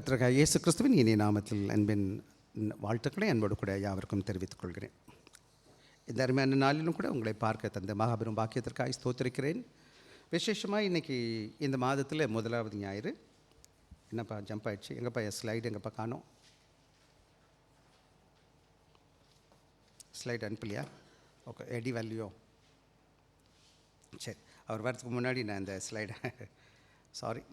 கர்த்தராகிய இயேசு கிறிஸ்துவின் இனிய நாமத்தில் அன்பின் வாழ்த்துக்களை அன்போடு கூட யாவருக்கும் தெரிவித்துக் கொள்கிறேன். இந்த அருமையான நாளிலும் கூட உங்களை பார்க்க தந்த மகாபெரும் பாக்கியத்திற்காக ஸ்தோத்திரிக்கிறேன். விசேஷமாக இன்றைக்கி இந்த மாதத்தில் முதலாவது ஞாயிறு. என்னப்பா ஜம்ப் ஆகிடுச்சு? எங்கப்பா என் ஸ்லைடு எங்கப்பா காணோம்? ஸ்லைடு அனுப்பலையா? ஓகே, எடி வேல்யூ. சரி, அவர் வரதுக்கு முன்னாடி நான் இந்த ஸ்லைடை sorry.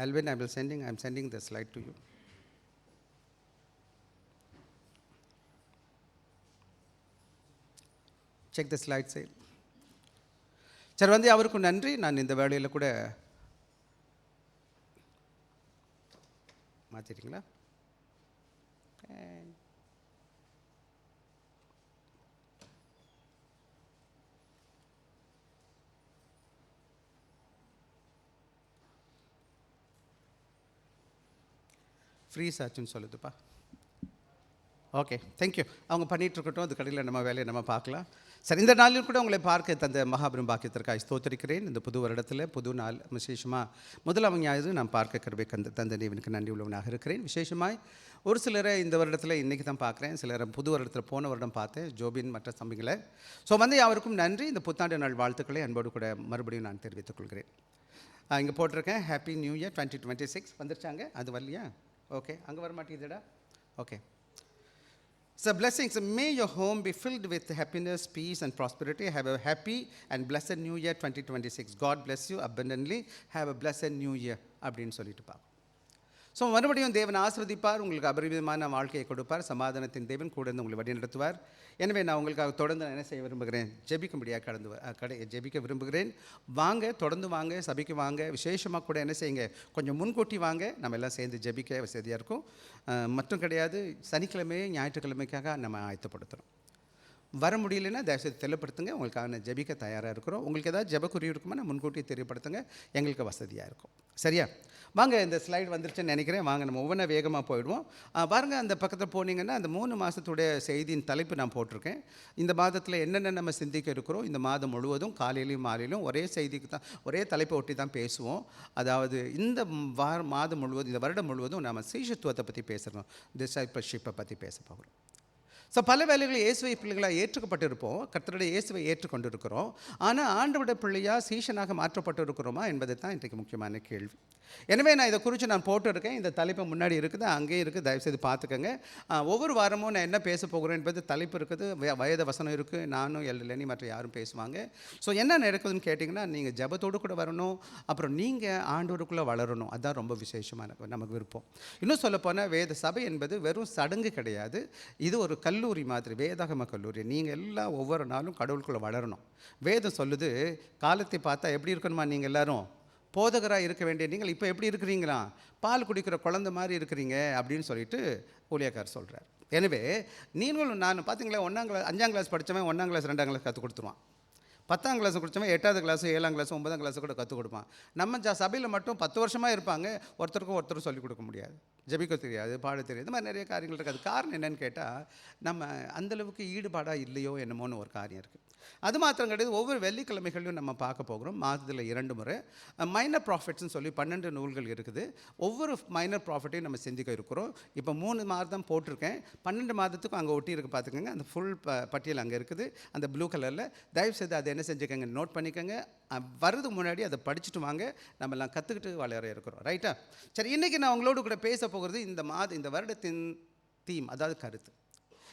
Alvin, I'm sending the slide to you. Check the slide sale. சரி, வந்து அவருக்கும் நன்றி. நான் இந்த வேலையில் கூட மாற்றிட்டீங்களா? ஃப்ரீஸ் ஆச்சுன்னு சொல்லுதுப்பா. Okay, thank you. அவங்க பண்ணிகிட்ருக்கட்டும், அது கடையில் நம்ம வேலையை நம்ம பார்க்கலாம். சரி, இந்த நாளில் கூட உங்களை பார்க்க தந்த மகாபெரும் பாக்கியத்திற்காக ஸ்தோத்திரிக்கிறேன். இந்த புது வருடத்தில் புது நாள் விசேஷமாக முதலாம் ஞாயிறு நான் பார்க்க கிருபை தந்த தேவனுக்கு நன்றி உள்ளவனாக இருக்கிறேன். விசேஷமாய் ஒரு சிலரை இந்த வருடத்தில் இன்றைக்கி தான் பார்க்குறேன், சிலரை புது வருடத்தில் போன வருடம் பார்த்தேன், ஜோபின் மற்ற தம்பிகளை. ஸோ வந்து அவருக்கும் நன்றி. இந்த புத்தாண்டு நாள் வாழ்த்துக்களை அன்போடு கூட மறுபடியும் நான் தெரிவித்துக் கொள்கிறேன். இங்கே போட்டிருக்கேன் ஹாப்பி நியூ இயர் 2026. வந்துருச்சாங்க? அது வரலையா? ஓகே, அங்கே வர மாட்டேங்குதுடா. Okay. So blessings. May your home be filled with happiness, peace and prosperity. Have a happy and blessed new year 2026. God bless you abundantly. Have a blessed new year. அப்படின்னு சொல்லிட்டு பார்ப்போம். So மறுபடியும் தேவன் ஆசீர்வதிப்பார், உங்களுக்கு அபரிவிதமான வாழ்க்கையை கொடுப்பார், சமாதானத்தின் தேவன் கூட இருந்து உங்களை வழி நடத்துவார். எனவே நான் உங்களுக்காக தொடர்ந்து என்ன செய்ய விரும்புகிறேன்? ஜெபிக்கும்படியாக ஜெபிக்க விரும்புகிறேன். வாங்க, தொடர்ந்து வாங்க, சபைக்கு வாங்க. விசேஷமாக கூட என்ன செய்யுங்க, கொஞ்சம் முன்கூட்டி வாங்க, நம்ம எல்லாம் சேர்ந்து ஜெபிக்க வசதியாக இருக்கும். மட்டும் கிடையாது, சனிக்கிழமை ஞாயிற்றுக்கிழமைக்காக நம்ம ஆயத்தப்படுத்துகிறோம். வர முடியலன்னா தயவுசெய்து தெளிவுபடுத்துங்க, உங்களுக்காக ஜெபிக்க தயாராக இருக்கிறோம். உங்களுக்கு ஏதாவது ஜெபக்குறி இருக்குமா நான் முன்கூட்டி தெரியப்படுத்துங்க, எங்களுக்கு வசதியாக இருக்கும். சரியா? வாங்க, இந்த ஸ்லைடு வந்துருச்சுன்னு நினைக்கிறேன். வாங்க, நம்ம ஒவ்வொன்றா வேகமாக போயிடுவோம். பாருங்கள், அந்த பக்கத்தில் போனீங்கன்னா அந்த 3 மாதத்துடைய செய்தியின் தலைப்பு நான் போட்டிருக்கேன். இந்த மாதத்தில் என்னென்ன நம்ம சிந்திக்க இருக்கிறோம், இந்த மாதம் முழுவதும் காலையிலையும் மாலையிலும் ஒரே செய்திக்கு தான், ஒரே தலைப்பை ஒட்டி தான் பேசுவோம். அதாவது இந்த மாதம் முழுவதும், இந்த வருடம் முழுவதும் நம்ம சீஷத்துவத்தை பற்றி பேசுகிறோம், டிசைபிள்ஷிப்பை பற்றி பேச போகிறோம். ஸோ பல வேலைகளில் இயேசுவை பிள்ளைகளாக ஏற்றுக்கப்பட்டிருப்போம், கர்த்தருடைய இயேசுவை ஏற்றுக்கொண்டு இருக்கிறோம். ஆனால் ஆண்டவருடைய பிள்ளையாக சீஷனாக மாற்றப்பட்டு இருக்கிறோமா என்பது தான் இன்றைக்கு முக்கியமான கேள்வி. எனவே நான் இதை குறித்து நான் போட்டிருக்கேன். இந்த தலைப்பு முன்னாடி இருக்குது, அங்கேயும் இருக்குது, தயவுசெய்து பார்த்துக்கோங்க. ஒவ்வொரு வாரமும் நான் என்ன பேச போகிறேன் என்பது தலைப்பு இருக்குது, வயது வசனம் இருக்குது, நானும் எல்லைனி மற்ற யாரும் பேசுவாங்க. ஸோ என்ன நடக்குதுன்னு கேட்டிங்கன்னா, நீங்கள் ஜெபத்தோடு கூட வரணும், அப்புறம் நீங்கள் ஆண்டவருக்குள்ளே வளரணும். அதுதான் ரொம்ப விசேஷமான நமக்கு விருப்பம். இன்னும் சொல்லப்போனால் வேத சபை என்பது வெறும் சடங்கு கிடையாது, இது ஒரு கல்லூரி மாதிரி, வேதாகம கல்லூரி. நீங்கள் எல்லாம் ஒவ்வொரு நாளும் கடவுளுக்குள்ளே வளரணும். வேதம் சொல்லுது, காலத்தை பார்த்தா எப்படி இருக்கணுமா, நீங்கள் எல்லோரும் போதகராக இருக்க வேண்டிய நீங்கள் இப்போ எப்படி இருக்கிறீங்களா, பால் குடிக்கிற குழந்தை மாதிரி இருக்கிறீங்க அப்படின்னு சொல்லிட்டு ஊழியக்கார் சொல்கிறார். எனவே நீங்களும் நான் பார்த்தீங்களா, 5ஆம் கிளாஸ் படித்தவன் 1ஆம் கிளாஸ் 2ஆம் கிளாஸ் கற்றுக் கொடுத்துருவான், 10ஆம் கிளாஸ் படித்தவன் 8ஆவது கிளாஸ் 7ஆம் கிளாஸ் 9ஆம் கிளாஸ் கூட கற்றுக் கொடுப்பான். நம்ம சபையில் மட்டும் 10 வருஷமாக இருப்பாங்க, ஒருத்தருக்கும் சொல்லிக் கொடுக்க முடியாது, ஜெபிக்க தெரியாது, பாட தெரியாது, இது மாதிரி நிறைய காரியங்கள் இருக்குது. அது காரணம் என்னென்னு கேட்டால், நம்ம அந்தளவுக்கு ஈடுபாடாக இல்லையோ என்னமோன்னு ஒரு காரியம் இருக்குது. அது மாத்திரம் கிடையாது, ஒவ்வொரு வெள்ளிக்கிழமைகளையும் நம்ம பார்க்க போகிறோம். மாதத்தில் 2 முறை மைனர் ப்ராஃபிட்ஸ்னு சொல்லி 12 நூல்கள் இருக்குது. ஒவ்வொரு மைனர் ப்ராஃபிட்டையும் நம்ம சிந்திக்க இருக்கிறோம். இப்போ 3 மாதம் போட்டிருக்கேன், 12 மாதத்துக்கும் அங்கே ஒட்டி இருக்குது, பார்த்துக்கோங்க. அந்த ஃபுல் பட்டியல் அங்கே இருக்குது, அந்த ப்ளூ கலரில். தயவுசெய்து அதை என்ன செஞ்சுக்கோங்க, நோட் பண்ணிக்கோங்க. வர்றதுக்கு முன்னாடி அதை படிச்சுட்டு வாங்க, நம்மெல்லாம் கற்றுக்கிட்டு வளர இருக்கிறோம். ரைட்டா? சரி, இன்றைக்கி நான் உங்களோடு கூட பேச போகிறது இந்த வருடத்தின் தீம், அதாவது கருத்து.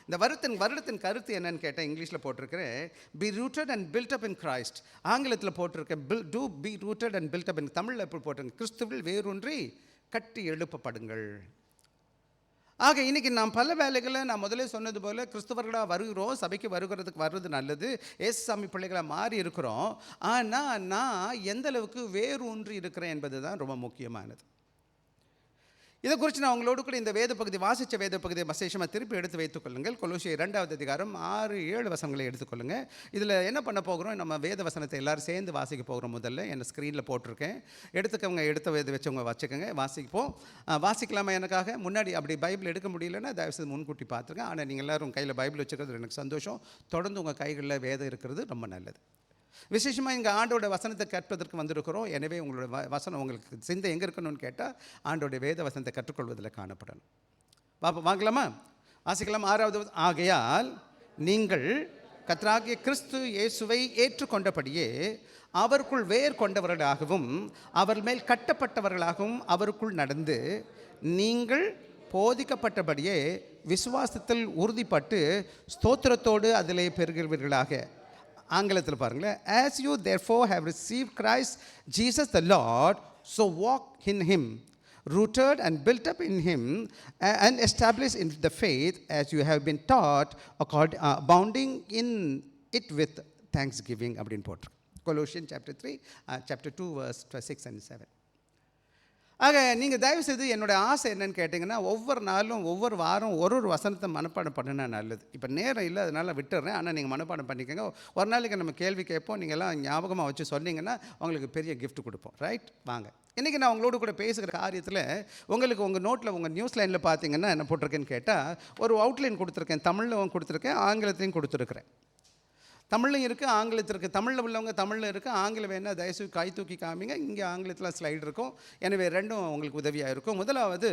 இந்த வருடத்தின் கருத்து என்னன்னு கேட்டால், இங்கிலீஷில் போட்டிருக்கிறேன், be rooted and built up in Christ. ஆங்கிலத்தில் போட்டிருக்கேன் to be rooted and built up in. தமிழில் எப்படி போட்டிருக்கேன், கிறிஸ்துவில் வேரூன்றி கட்டி எழுப்பப்படுங்கள். ஆக இன்றைக்கி நாம் பல வேலைகளை நான் முதலே சொன்னது போல் கிறிஸ்தவர்களாக வருகிறோம், சபைக்கு வர்றது நல்லது, ஏசுசாமி பிள்ளைகளாக மாறி இருக்கிறோம். ஆனால் நான் எந்த அளவுக்கு வேரூன்றி இருக்கிறேன் என்பது தான் ரொம்ப முக்கியமானது. இதை குறித்து நான் உங்களோடு கூட இந்த வேத பகுதி வாசித்த வேத பகுதியை விசேஷமாக திருப்பி எடுத்து வைத்துக் கொள்ளுங்கள். கொலோசியர் 2வது அதிகாரம் 6-7 வசனங்களை எடுத்துக்கொள்ளுங்கள். இதில் என்ன பண்ண போகிறோம், நம்ம வேத வசனத்தை எல்லோரும் சேர்ந்து வாசிக்க போகிறோம். முதல்ல என்ன ஸ்க்ரீனில் போட்டிருக்கேன், எடுத்துக்கவங்க எடுத்த வேத வச்சவங்க வச்சுக்கோங்க. வாசிப்போம். வாசிக்கலாமா? எனக்காக முன்னாடி அப்படி பைபிள் எடுக்க முடியலன்னா தயவுசெய்து முன்கூட்டி பார்த்துருங்க. ஆனால் நீங்கள் எல்லோரும் கையில் பைபிள் வச்சுக்கிறது எனக்கு சந்தோஷம். தொடர்ந்து உங்கள் கைகளில் வேதம் இருக்கிறது ரொம்ப நல்லது. விசேஷமாக இங்கே ஆண்டோட வசனத்தை கேட்பதற்கு வந்திருக்கிறோம். எனவே உங்களோட வசனம் உங்களுக்கு சிந்தை எங்கே இருக்கணும்னு கேட்டால் ஆண்டோடைய வேத வசனத்தை கற்றுக்கொள்வதில் காணப்படணும். வாங்கலாமா? வாசிக்கலாம். 6வது. ஆகையால் நீங்கள் கர்த்தராகிய கிறிஸ்து இயேசுவை ஏற்றுக்கொண்டபடியே அவருக்குள் வேர் கொண்டவர்களாகவும் அவர் மேல் கட்டப்பட்டவர்களாகவும் அவருக்குள் நடந்து நீங்கள் போதிக்கப்பட்டபடியே விசுவாசத்தில் உறுதிப்பட்டு ஸ்தோத்திரத்தோடு அதிலே பெறுகிறவர்களாக. ஆங்கிலத்தில் பாருங்களேன். As you therefore have received Christ Jesus the Lord, so walk in him, rooted and built up in him and established in the faith as you have been taught, abounding in it with thanksgiving. அப்படின்னு போட்டிருக்கு. Colossians chapter 3, chapter 2 verse 6 and 7. ஆக நீங்கள் தயவுசெய்து என்னோடய ஆசை என்னென்னு கேட்டிங்கன்னா, ஒவ்வொரு நாளும் ஒவ்வொரு வாரம் ஒரு வசனத்தை மனப்பாடம் பண்ணினா நல்லது. இப்போ நேரம் இல்லை, அதனால் விட்டுறேன். ஆனால் நீங்கள் மனப்பாடம் பண்ணிக்கோங்க. ஒரு நாளைக்கு நம்ம கேள்வி கேட்போம், நீங்கள்லாம் ஞாபகமாக வச்சு சொன்னீங்கன்னா உங்களுக்கு பெரிய கிஃப்ட் கொடுப்போம். ரைட்? வாங்க. இன்றைக்கி நான் உங்களோட கூட பேசுகிற காரியத்தில் உங்களுக்கு உங்கள் நோட்டில் உங்கள் நியூஸ் லைனில் பார்த்தீங்கன்னா என்ன போட்டிருக்கேன்னு கேட்டால், ஒரு அவுட்லைன் கொடுத்துருக்கேன். தமிழில் கொடுத்துருக்கேன், ஆங்கிலத்தையும் கொடுத்துருக்குறேன். தமிழ்லையும் இருக்குது, ஆங்கிலத்தில் இருக்குது. தமிழில் உள்ளவங்க தமிழில் இருக்குது, ஆங்கிலம் வேணால் தயவுசெய்து கை தூக்கி காமிங்க. இங்கே ஆங்கிலத்தில் ஸ்லைடு இருக்கும். எனவே ரெண்டும் உங்களுக்கு உதவியாக இருக்கும். முதலாவது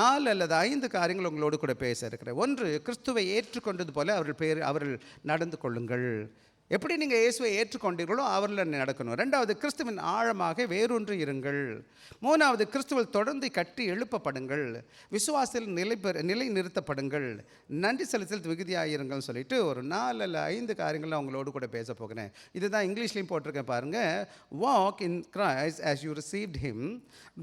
4 அல்லது 5 காரியங்கள் உங்களோடு கூட பேச இருக்கிறேன். 1, கிறிஸ்துவை ஏற்றுக்கொண்டது போல அவர்கள் நடந்து கொள்ளுங்கள். எப்படி நீங்கள் இயேசுவை ஏற்றுக்கொண்டீர்களோ அவரில் நடக்கணும். 2வது, கிறிஸ்துவின் ஆழமாக வேரூன்றி இருங்கள். 3வது, கிறிஸ்துவில் தொடர்ந்து கட்டி எழுப்பப்படுங்கள். விசுவாசத்தில் நிலை நிறுத்தப்படுங்கள். நன்றி செலுத்தல் விகுதியாயிருங்கள் சொல்லிட்டு ஒரு 4 அல்ல 5 காரியங்கள் அவங்களோடு கூட பேச போகிறேன். இதுதான் இங்கிலீஷ்லேயும் போட்டிருக்கேன் பாருங்கள். Walk in Christ as you received him,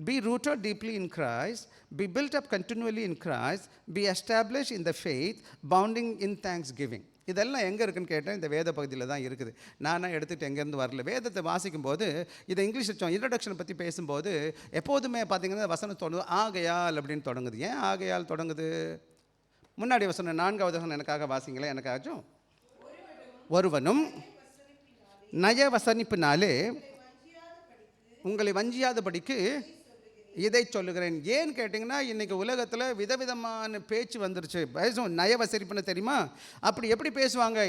be rooted deeply in Christ, be built up continually in Christ, be established in the faith, abounding in thanksgiving. இதெல்லாம் எங்கே இருக்குன்னு கேட்டேன். இந்த வேத பகுதியில் தான் இருக்குது. நானாக எடுத்துகிட்டு எங்கேருந்து வரல. வேதத்தை வாசிக்கும்போது இதை இங்கிலீஷ் இன்ட்ரடக்ஷனை பற்றி பேசும்போது எப்போதுமே பார்த்தீங்கன்னா வசனம் தொடங்குது ஆகையால் அப்படின்னு தொடங்குது. ஏன் ஆகையால் தொடங்குது? முன்னாடி வசனம் 4வது வசனம் எனக்காக வாசிங்களேன். எனக்காச்சும் ஒருவனும் நயவசனிப்பினாலே உங்களை வஞ்சியாதபடிக்கு இதை சொல்லுகிறேன். ஏன்னு கேட்டிங்கன்னா, இன்றைக்கி உலகத்தில் விதவிதமான பேச்சு வந்துருச்சு. நயவசரிப்புன்னு தெரியுமா? அப்படி எப்படி பேசுவாங்க?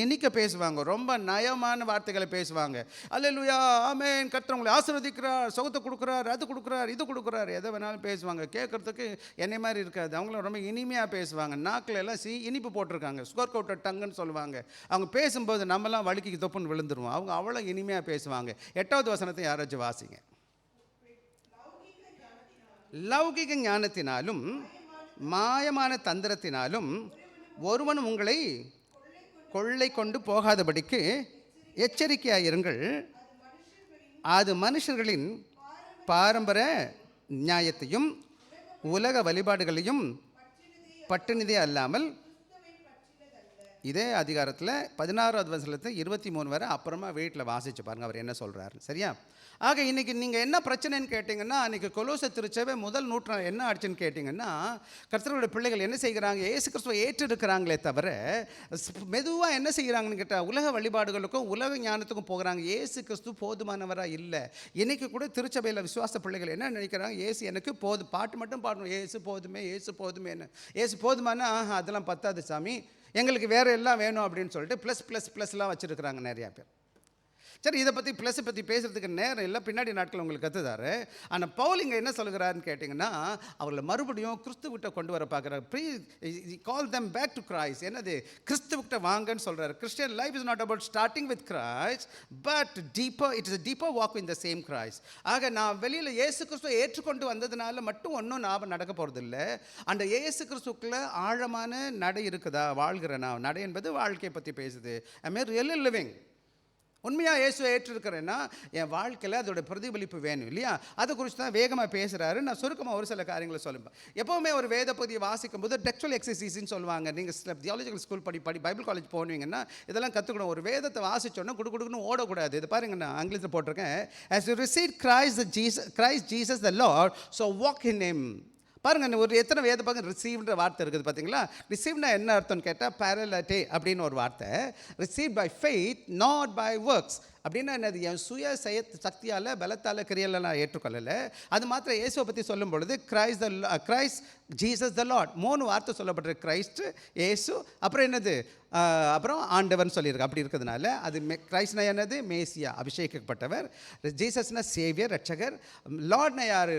இனிக்க பேசுவாங்க. ரொம்ப நயமான வார்த்தைகளை பேசுவாங்க. அல்லேலூயா, ஆமென், கர்த்தர் உங்களை ஆசீர்வதிக்கிறார், சுகத்தை கொடுக்குறார், அது கொடுக்குறார், இது கொடுக்குறார், எதை வேணாலும் பேசுவாங்க. கேட்குறதுக்கு என்னை மாதிரி இருக்காது. அவங்களும் ரொம்ப இனிமையாக பேசுவாங்க. நாக்கில் எல்லாம் இனிப்பு போட்டிருக்காங்க. சுகர் கோட்டட் டங்குன்னு சொல்லுவாங்க. அவங்க பேசும்போது நம்மலாம் வழுக்கி தொப்புன்னு விழுந்துருவோம். அவங்க அவ்வளோ இனிமையாக பேசுவாங்க. 8வது வசனத்தை யாராச்சும் வாசிங்க. லௌகிக ஞானத்தினாலும் மாயமான தந்திரத்தினாலும் ஒருவனும் உங்களை கொள்ளை கொண்டு போகாதபடிக்கு எச்சரிக்கையாயிருங்கள். அது மனுஷர்களின் பாரம்பரிய நியாயத்தையும் உலக வழிபாடுகளையும் பற்றினதே அல்லாமல். இதே அதிகாரத்தில் 16வது வசனத்தில் 23 வரை அப்புறமா வீட்டில் வாசித்து பாருங்கள் அவர் என்ன சொல்கிறாரு. சரியா? ஆக இன்றைக்கி நீங்கள் என்ன பிரச்சனைன்னு கேட்டிங்கன்னா, அன்றைக்கி கொலோசை திருச்சபை முதல் நூற்றாண்டு என்ன ஆச்சுன்னு கேட்டிங்கன்னா, கர்த்தருடைய பிள்ளைகள் என்ன செய்கிறாங்க? இயேசு கிறிஸ்துவை ஏற்றிருக்கிறாங்களே தவிர மெதுவாக என்ன செய்கிறாங்கன்னு கேட்டால் உலக வழிபாடுகளுக்கும் உலக ஞானத்துக்கும் போகிறாங்க. இயேசு கிறிஸ்து போதுமானவராக இல்லை. இன்றைக்கி கூட திருச்சபையில் விசுவாச பிள்ளைகள் என்ன நினைக்கிறாங்க? இயேசு எனக்கு போதும், பாட்டு மட்டும் பாடணும், இயேசு போதுமே, இயேசு போதுமேன்னு. இயேசு போதுமானா அதெல்லாம் பத்தாது சாமி, எங்களுக்கு வேறு எல்லாம் வேணும் அப்படின்னு சொல்லிட்டு ப்ளஸ்லாம் வச்சுருக்கிறாங்க நிறையா பேர். சரி, இதை பற்றி ப்ளஸை பற்றி பேசுகிறதுக்கு நேரம் இல்லை, பின்னாடி நாட்கள் உங்களுக்கு கற்றுதாரு. ஆனால் பவுல் இங்கே என்ன சொல்கிறாருன்னு கேட்டிங்கன்னா, அவர்களை மறுபடியும் கிறிஸ்துவிட்ட கொண்டு வர பார்க்குறாரு. கால் them back to Christ. என்னது? கிறிஸ்துவிட்ட வாங்கன்னு சொல்கிறாரு. Christian life is not about starting with Christ but deeper. It is a deeper walk in the same Christ. ஆக நான் வெளியில் இயேசு கிறிஸ்துவை ஏற்றுக்கொண்டு வந்ததுனால மட்டும் ஒன்றும் லாபம் நடக்க போகிறதில்ல. அந்த இயேசு கிறிஸ்துக்குள்ளே ஆழமான நடை இருக்குதா? வாழ்கிற நான் நடை என்பது வாழ்க்கையை பற்றி பேசுது. ஐ மீன் ரியல் லிவிங். உண்மையாக இயேசுவை ஏற்றிருக்கிறேன்னா என் வாழ்க்கையில் அதோட பிரதிபலிப்பு வேணும் இல்லையா? அதை குறித்து தான் வேகமாக பேசுகிறாரு. நான் சுருக்கமாக ஒரு சில காரியங்களை சொல்லுவேன். எப்போவுமே ஒரு வேத பகுதியை வாசிக்கும் போது டெக்சுவல் எக்ஸசைஸ்ன்னு சொல்லுவாங்க. நீங்கள் தியாலஜிக்கல் ஸ்கூல் பைபிள் காலேஜ் போனீங்கன்னா இதெல்லாம் கற்றுக்கணும். ஒரு வேதத்தை வாசிச்சோன்னா குடுக்குன்னு ஓடக்கூடாது. இது பாருங்க, நான் ஆங்கிலத்தில் போட்டிருக்கேன். As you receive Christ Jesus the Lord, so walk in him. பாருங்க, ஒரு எத்தனை வேத பக்கம் ரிசீவ்ன்ற வார்த்தை இருக்குது பார்த்தீங்களா? ரிசீவ்னா என்ன அர்த்தம்னு கேட்டால் பேரலட்டே அப்படின்னு ஒரு வார்த்தை. Receive by faith not by works அப்படின்னா என்னது? என் சுய சக்தியால் பலத்தால் கிரியலை நான் ஏற்றுக்கொள்ளலை. அது மாத்திரம் இயேசுவை பற்றி சொல்லும் பொழுது கிரைஸ்ட் ஜீசஸ் த லார்ட் 3 வார்த்தை சொல்லப்பட்டிருக்கு. கிரைஸ்ட், இயேசு, அப்புறம் என்னது? அப்புறம் ஆண்டவர்னு சொல்லியிருக்கு. அப்படி இருக்கிறதுனால அது கிரைஸ்ட்னா என்னது? மேசியா, அபிஷேகிக்கப்பட்டவர். ஜீசஸ்னா சேவியர், ரட்சகர். லார்ட்னா யார்?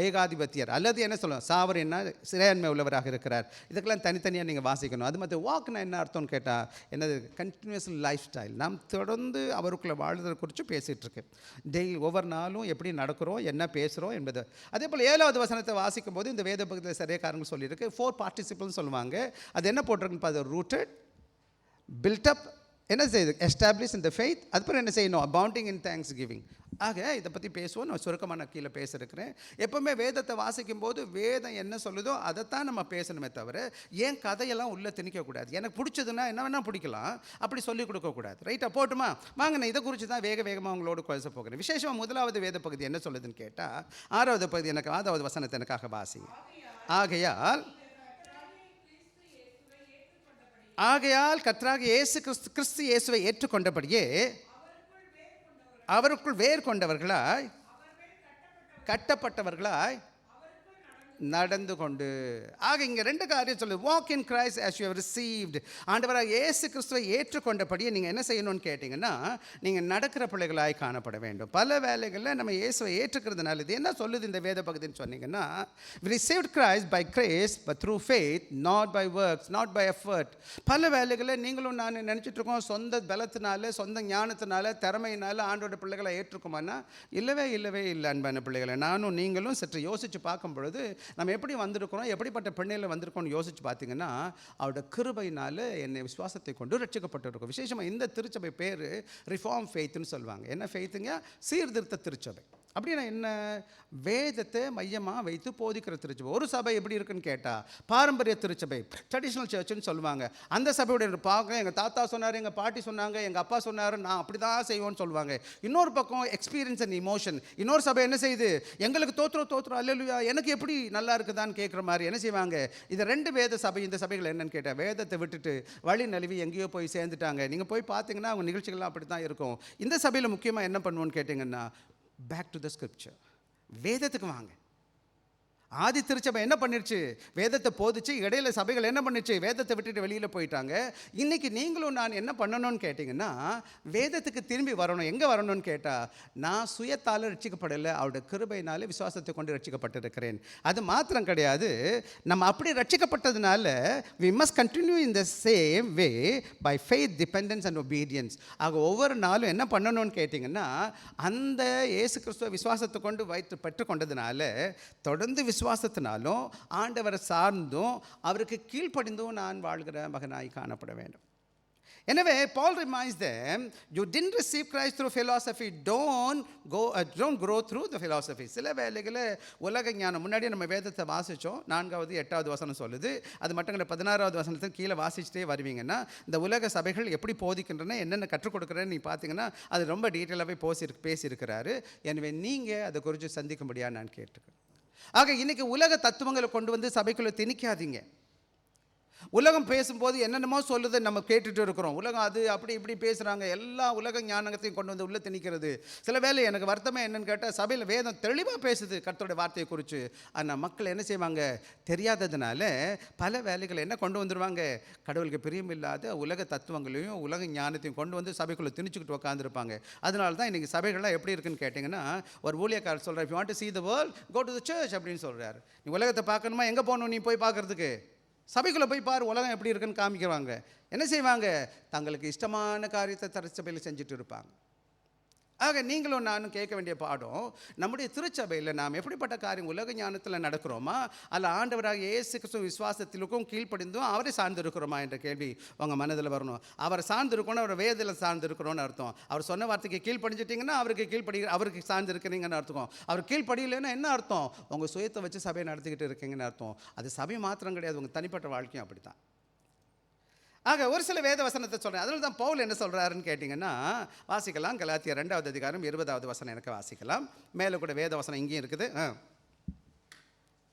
ஏகாதிபத்தியர், அல்லது என்ன சொல்லுவோம், சாவர் என்ன சிறையாண்மை உள்ளவராக இருக்கிறார். இதுக்கெல்லாம் தனித்தனியாக நீங்கள் வாசிக்கணும். அது மாதிரி வாக்னா என்ன அர்த்தம்னு கேட்டால் என்னது? Continuous lifestyle. நாம் தொடர்ந்து அவருக்குள்ளே வாழ்றதை குறித்து பேசிகிட்டு இருக்கு. டெய்லி ஒவ்வொரு நாளும் எப்படி நடக்கிறோம், என்ன பேசுகிறோம் என்பது. அதே போல் 7வது வசனத்தை வாசிக்கும் போது இந்த வேத பகுதியில் சரியாக காரணங்கள் சொல்லியிருக்கு. 4 பார்ட்டிசிபிள்னு சொல்லுவாங்க. அது என்ன போட்டிருக்குன்னு பார்த்து, ரூட்டட், பில்ட்-அப், என்ன செய்யுது? Establish in the faith. அதுக்கப்புறம் என்ன செய்யணும்? அபவுண்டிங் இன் தேங்க்ஸ் கிவிங். ஆக இதை பற்றி பேசுவோம். நான் சுருக்கமாக கீழே பேசியிருக்கிறேன். எப்போவுமே வேதத்தை வாசிக்கும் போது வேதம் என்ன சொல்லுதோ அதைத்தான் நம்ம பேசணுமே தவிர ஏன் கதையெல்லாம் உள்ளே திணிக்கக்கூடாது. எனக்கு பிடிச்சதுன்னா என்ன வேணால் பிடிக்கலாம், அப்படி சொல்லிக் கொடுக்கக்கூடாது. ரைட்டாக போட்டுமா? வாங்க, நான் இதை குறித்து தான் வேகமாக உங்களோடு பேச போகிறேன். விசேஷமாக 1வது வேத பகுதி என்ன சொல்லுதுன்னு கேட்டால் 6வது பகுதி எனக்கு 6வது வசனத்தை எனக்காக வாசிங்க. ஆகையால் கர்த்தராகிய இயேசு கிறிஸ்து இயேசுவை ஏற்றுக்கொண்டபடியே அவருக்குள் வேர் கொண்டவர்களாய், கட்டப்பட்டவர்களாய் நடந்து கொண்டு. ஆக இங்கே 2 காரியம் சொல்லுது. Walk in Christ as you have received. ஆண்டவராக இயேசு கிறிஸ்துவை ஏற்றுக்கொண்டபடியே நீங்கள் என்ன செய்யணும்னு கேட்டிங்கன்னா, நீங்கள் நடக்கிற பிள்ளைகளாய் காணப்பட வேண்டும். பல வேலைகளில் நம்ம இயேசுவை ஏற்றுக்கிறதுனால இது என்ன சொல்லுது இந்த வேத பகுதின்னு சொன்னீங்கன்னா, we received Christ by grace but through faith, not by works, not by effort. பல வேலைகளில் நீங்களும் நான் நினச்சிட்டு இருக்கோம் சொந்த பலத்தினால, சொந்த ஞானத்தினால, திறமையினால ஆண்டோட பிள்ளைகளை ஏற்றுக்குமானா இல்லவே இல்லை அன்பான பிள்ளைகளை. நானும் நீங்களும் சற்று யோசித்து பார்க்கும் பொழுது நம்ம எப்படி வந்திருக்கிறோம், எப்படிப்பட்ட பெண்ணையில் வந்திருக்கோம்னு யோசிச்சு பார்த்தீங்கன்னா, அவரோட கிருபையினால என்னை விசுவாசத்தை கொண்டு ரட்சிக்கப்பட்டிருக்கும். விசேஷமாக இந்த திருச்சபை பேர் ரிஃபார்ம் ஃபெய்த்னு சொல்லுவாங்க. என்ன ஃபெய்த்துங்க? சீர்திருத்த திருச்சபை. அப்படின்னா என்ன? வேதத்தை மையமாக வைத்து போதிக்கிற திருச்சபை. ஒரு சபை எப்படி இருக்குன்னு கேட்டால் பாரம்பரிய திருச்சபை, ட்ரெடிஷ்னல் சர்ச்சுன்னு சொல்லுவாங்க. அந்த சபையோட பார்க்க எங்கள் தாத்தா சொன்னார், எங்கள் பாட்டி சொன்னாங்க, எங்கள் அப்பா சொன்னார், நான் அப்படி தான் செய்வோன்னு சொல்லுவாங்க. இன்னொரு பக்கம் எக்ஸ்பீரியன்ஸ் அண்ட் இமோஷன். இன்னொரு சபை என்ன செய்யுது? எங்களுக்கு தோத்துறோம் அல்லேலூயா, எனக்கு எப்படி நல்லா இருக்குதான்னு கேட்குற மாதிரி என்ன செய்வாங்க? இது 2 வேத சபை. இந்த சபைகள் என்னன்னு கேட்டால் வேதத்தை விட்டுட்டு வழி நழுவி எங்கேயோ போய் சேர்ந்துட்டாங்க. நீங்கள் போய் பார்த்தீங்கன்னா அவங்க நிகழ்ச்சிகள்லாம் அப்படி தான் இருக்கும். இந்த சபையில் முக்கியமாக என்ன பண்ணுவோன்னு கேட்டிங்கன்னா, பேக் டு த ஸ்கிரிப்சர், வேதத்துக்கு வாங்க. ஆதி திருச்சபை என்ன பண்ணிருச்சு? வேதத்தை போதிச்சு. இடையில சபைகள் என்ன பண்ணிச்சு? வேதத்தை விட்டுட்டு வெளியில் போயிட்டாங்க. இன்றைக்கி நீங்களும் நான் என்ன பண்ணணும்னு கேட்டிங்கன்னா, வேதத்துக்கு திரும்பி வரணும். எங்கே வரணும்னு கேட்டால், நான் சுயத்தால் ரட்சிக்கப்படலை, அவருடைய கிருபையினாலே விசுவாசத்தை கொண்டு ரட்சிக்கப்பட்டிருக்கிறேன். அது மாத்திரம் கிடையாது, நம்ம அப்படி ரட்சிக்கப்பட்டதுனால we must continue in the same way by faith, dependence and obedience. ஆக ஒவ்வொரு நாளும் என்ன பண்ணணும்னு கேட்டிங்கன்னா, அந்த இயேசு கிறிஸ்துவ விசுவாசத்தை கொண்டு வைத்து பெற்றுக்கொண்டதுனால தொடர்ந்து விசுவாசத்தினாலும் ஆண்டவரை சார்ந்தும் அவருக்கு கீழ்ப்படிந்தும் நான் வாழ்கிற மகனாய் காணப்பட வேண்டும். எனவே Paul reminds them, you didn't receive Christ through philosophy, don't grow through the philosophy. சில வேளைகளில் உலக ஞானம். முன்னாடியே நம்ம வேதத்தை வாசித்தோம். 4வது 8வது வசனம் சொல்லுது. அது மட்டும் இல்லை, 16வது வசனத்துக்கு கீழே வாசிச்சுட்டே வருவீங்கன்னா இந்த உலக சபைகள் எப்படி போதிக்கின்றன, என்னென்ன கற்றுக் கொடுக்குறேன்னு நீ பார்த்தீங்கன்னா அது ரொம்ப டீட்டெயிலாகவே பேசியிருக்கிறாரு. எனவே நீங்கள் அதை குறித்து சந்திக்கும்படியாக நான் கேட்டுக்கிறேன். ஆக இன்றைக்கி உலக தத்துவங்களை கொண்டு வந்து சபைக்குள்ளே திணிக்காதீங்க. உலகம் பேசும்போது என்னென்னமோ சொல்லுது, நம்ம கேட்டுட்டு இருக்கிறோம். உலகம் அது அப்படி இப்படி பேசுகிறாங்க. எல்லா உலக ஞானத்தையும் கொண்டு வந்து உள்ளே திணிக்கிறது. சில வேளை எனக்கு வருத்தமே என்னன்னு கேட்டால், சபையில் வேதம் தெளிவாக பேசுது கர்த்தருடைய வார்த்தையை குறித்து. ஆனால் மக்கள் என்ன செய்வாங்க? தெரியாததுனால பல வேலைகளை என்ன கொண்டு வந்துடுவாங்க? கடவுளுக்கு பிரியமில்லாத உலக தத்துவங்களையும் உலக ஞானத்தையும் கொண்டு வந்து சபைக்குள்ளே திணிச்சுக்கிட்டு உட்காந்துருப்பாங்க. அதனால தான் இன்றைக்கி சபைகள்லாம் எப்படி இருக்குன்னு கேட்டிங்கன்னா, ஒரு ஊழியக்காரர் சொல்கிறார், if you want to see the world, go to the church அப்படின்னு சொல்கிறார். நீ உலகத்தை பார்க்கணுமா? எங்கே போகணும் நீ போய் பார்க்குறதுக்கு? சபைக்குள்ளே போய் பாரு, உலகம் எப்படி இருக்குன்னு காமிக்கிறாங்க. என்ன செய்வாங்க? தங்களுக்கு இஷ்டமான காரியத்தை திருச்சபையில் செஞ்சுட்டு இருப்பாங்க. ஆக நீங்களும் நானும் கேட்க வேண்டிய பாடம், நம்முடைய திருச்சபையில் நாம் எப்படிப்பட்ட காரியம் உலக ஞானத்தில் நடக்கிறோமா, அல்ல ஆண்டவராக இயேசு கிறிஸ்து விசுவாசத்திலுக்கும் கீழ்ப்படிந்தும் அவரை சார்ந்து இருக்கிறோமா என்ற கேள்வி உங்கள் மனதில் வரணும். அவரை சார்ந்து இருக்கணும், அவர் வேதத்தில் சார்ந்து இருக்கிறோன்னு அர்த்தம். அவர் சொன்ன வார்த்தைக்கு கீழ்ப்படிஞ்சிட்டிங்கன்னா அவருக்கு சார்ந்து இருக்கிறீங்கன்னு அர்த்தம். அவர் கீழ்ப்படியலைன்னா என்ன அர்த்தம்? உங்கள் சுயத்தை வச்சு சபையை நடத்திக்கிட்டு இருக்கீங்கன்னு அர்த்தம். அது சபை மாத்திரம் கிடையாது, உங்கள் தனிப்பட்ட வாழ்க்கையும் அப்படி தான். ஆக ஒரு சில வேத வசனத்தை சொல்கிறேன். அதில் தான் பவுல் என்ன சொல்கிறாருன்னு கேட்டிங்கன்னா, வாசிக்கலாம். கலாத்தியர் 2வது அதிகாரம் 20வது வசனம் எனக்கு வாசிக்கலாம். மேலே கூட வேத வசனம் இங்கேயும் இருக்குது.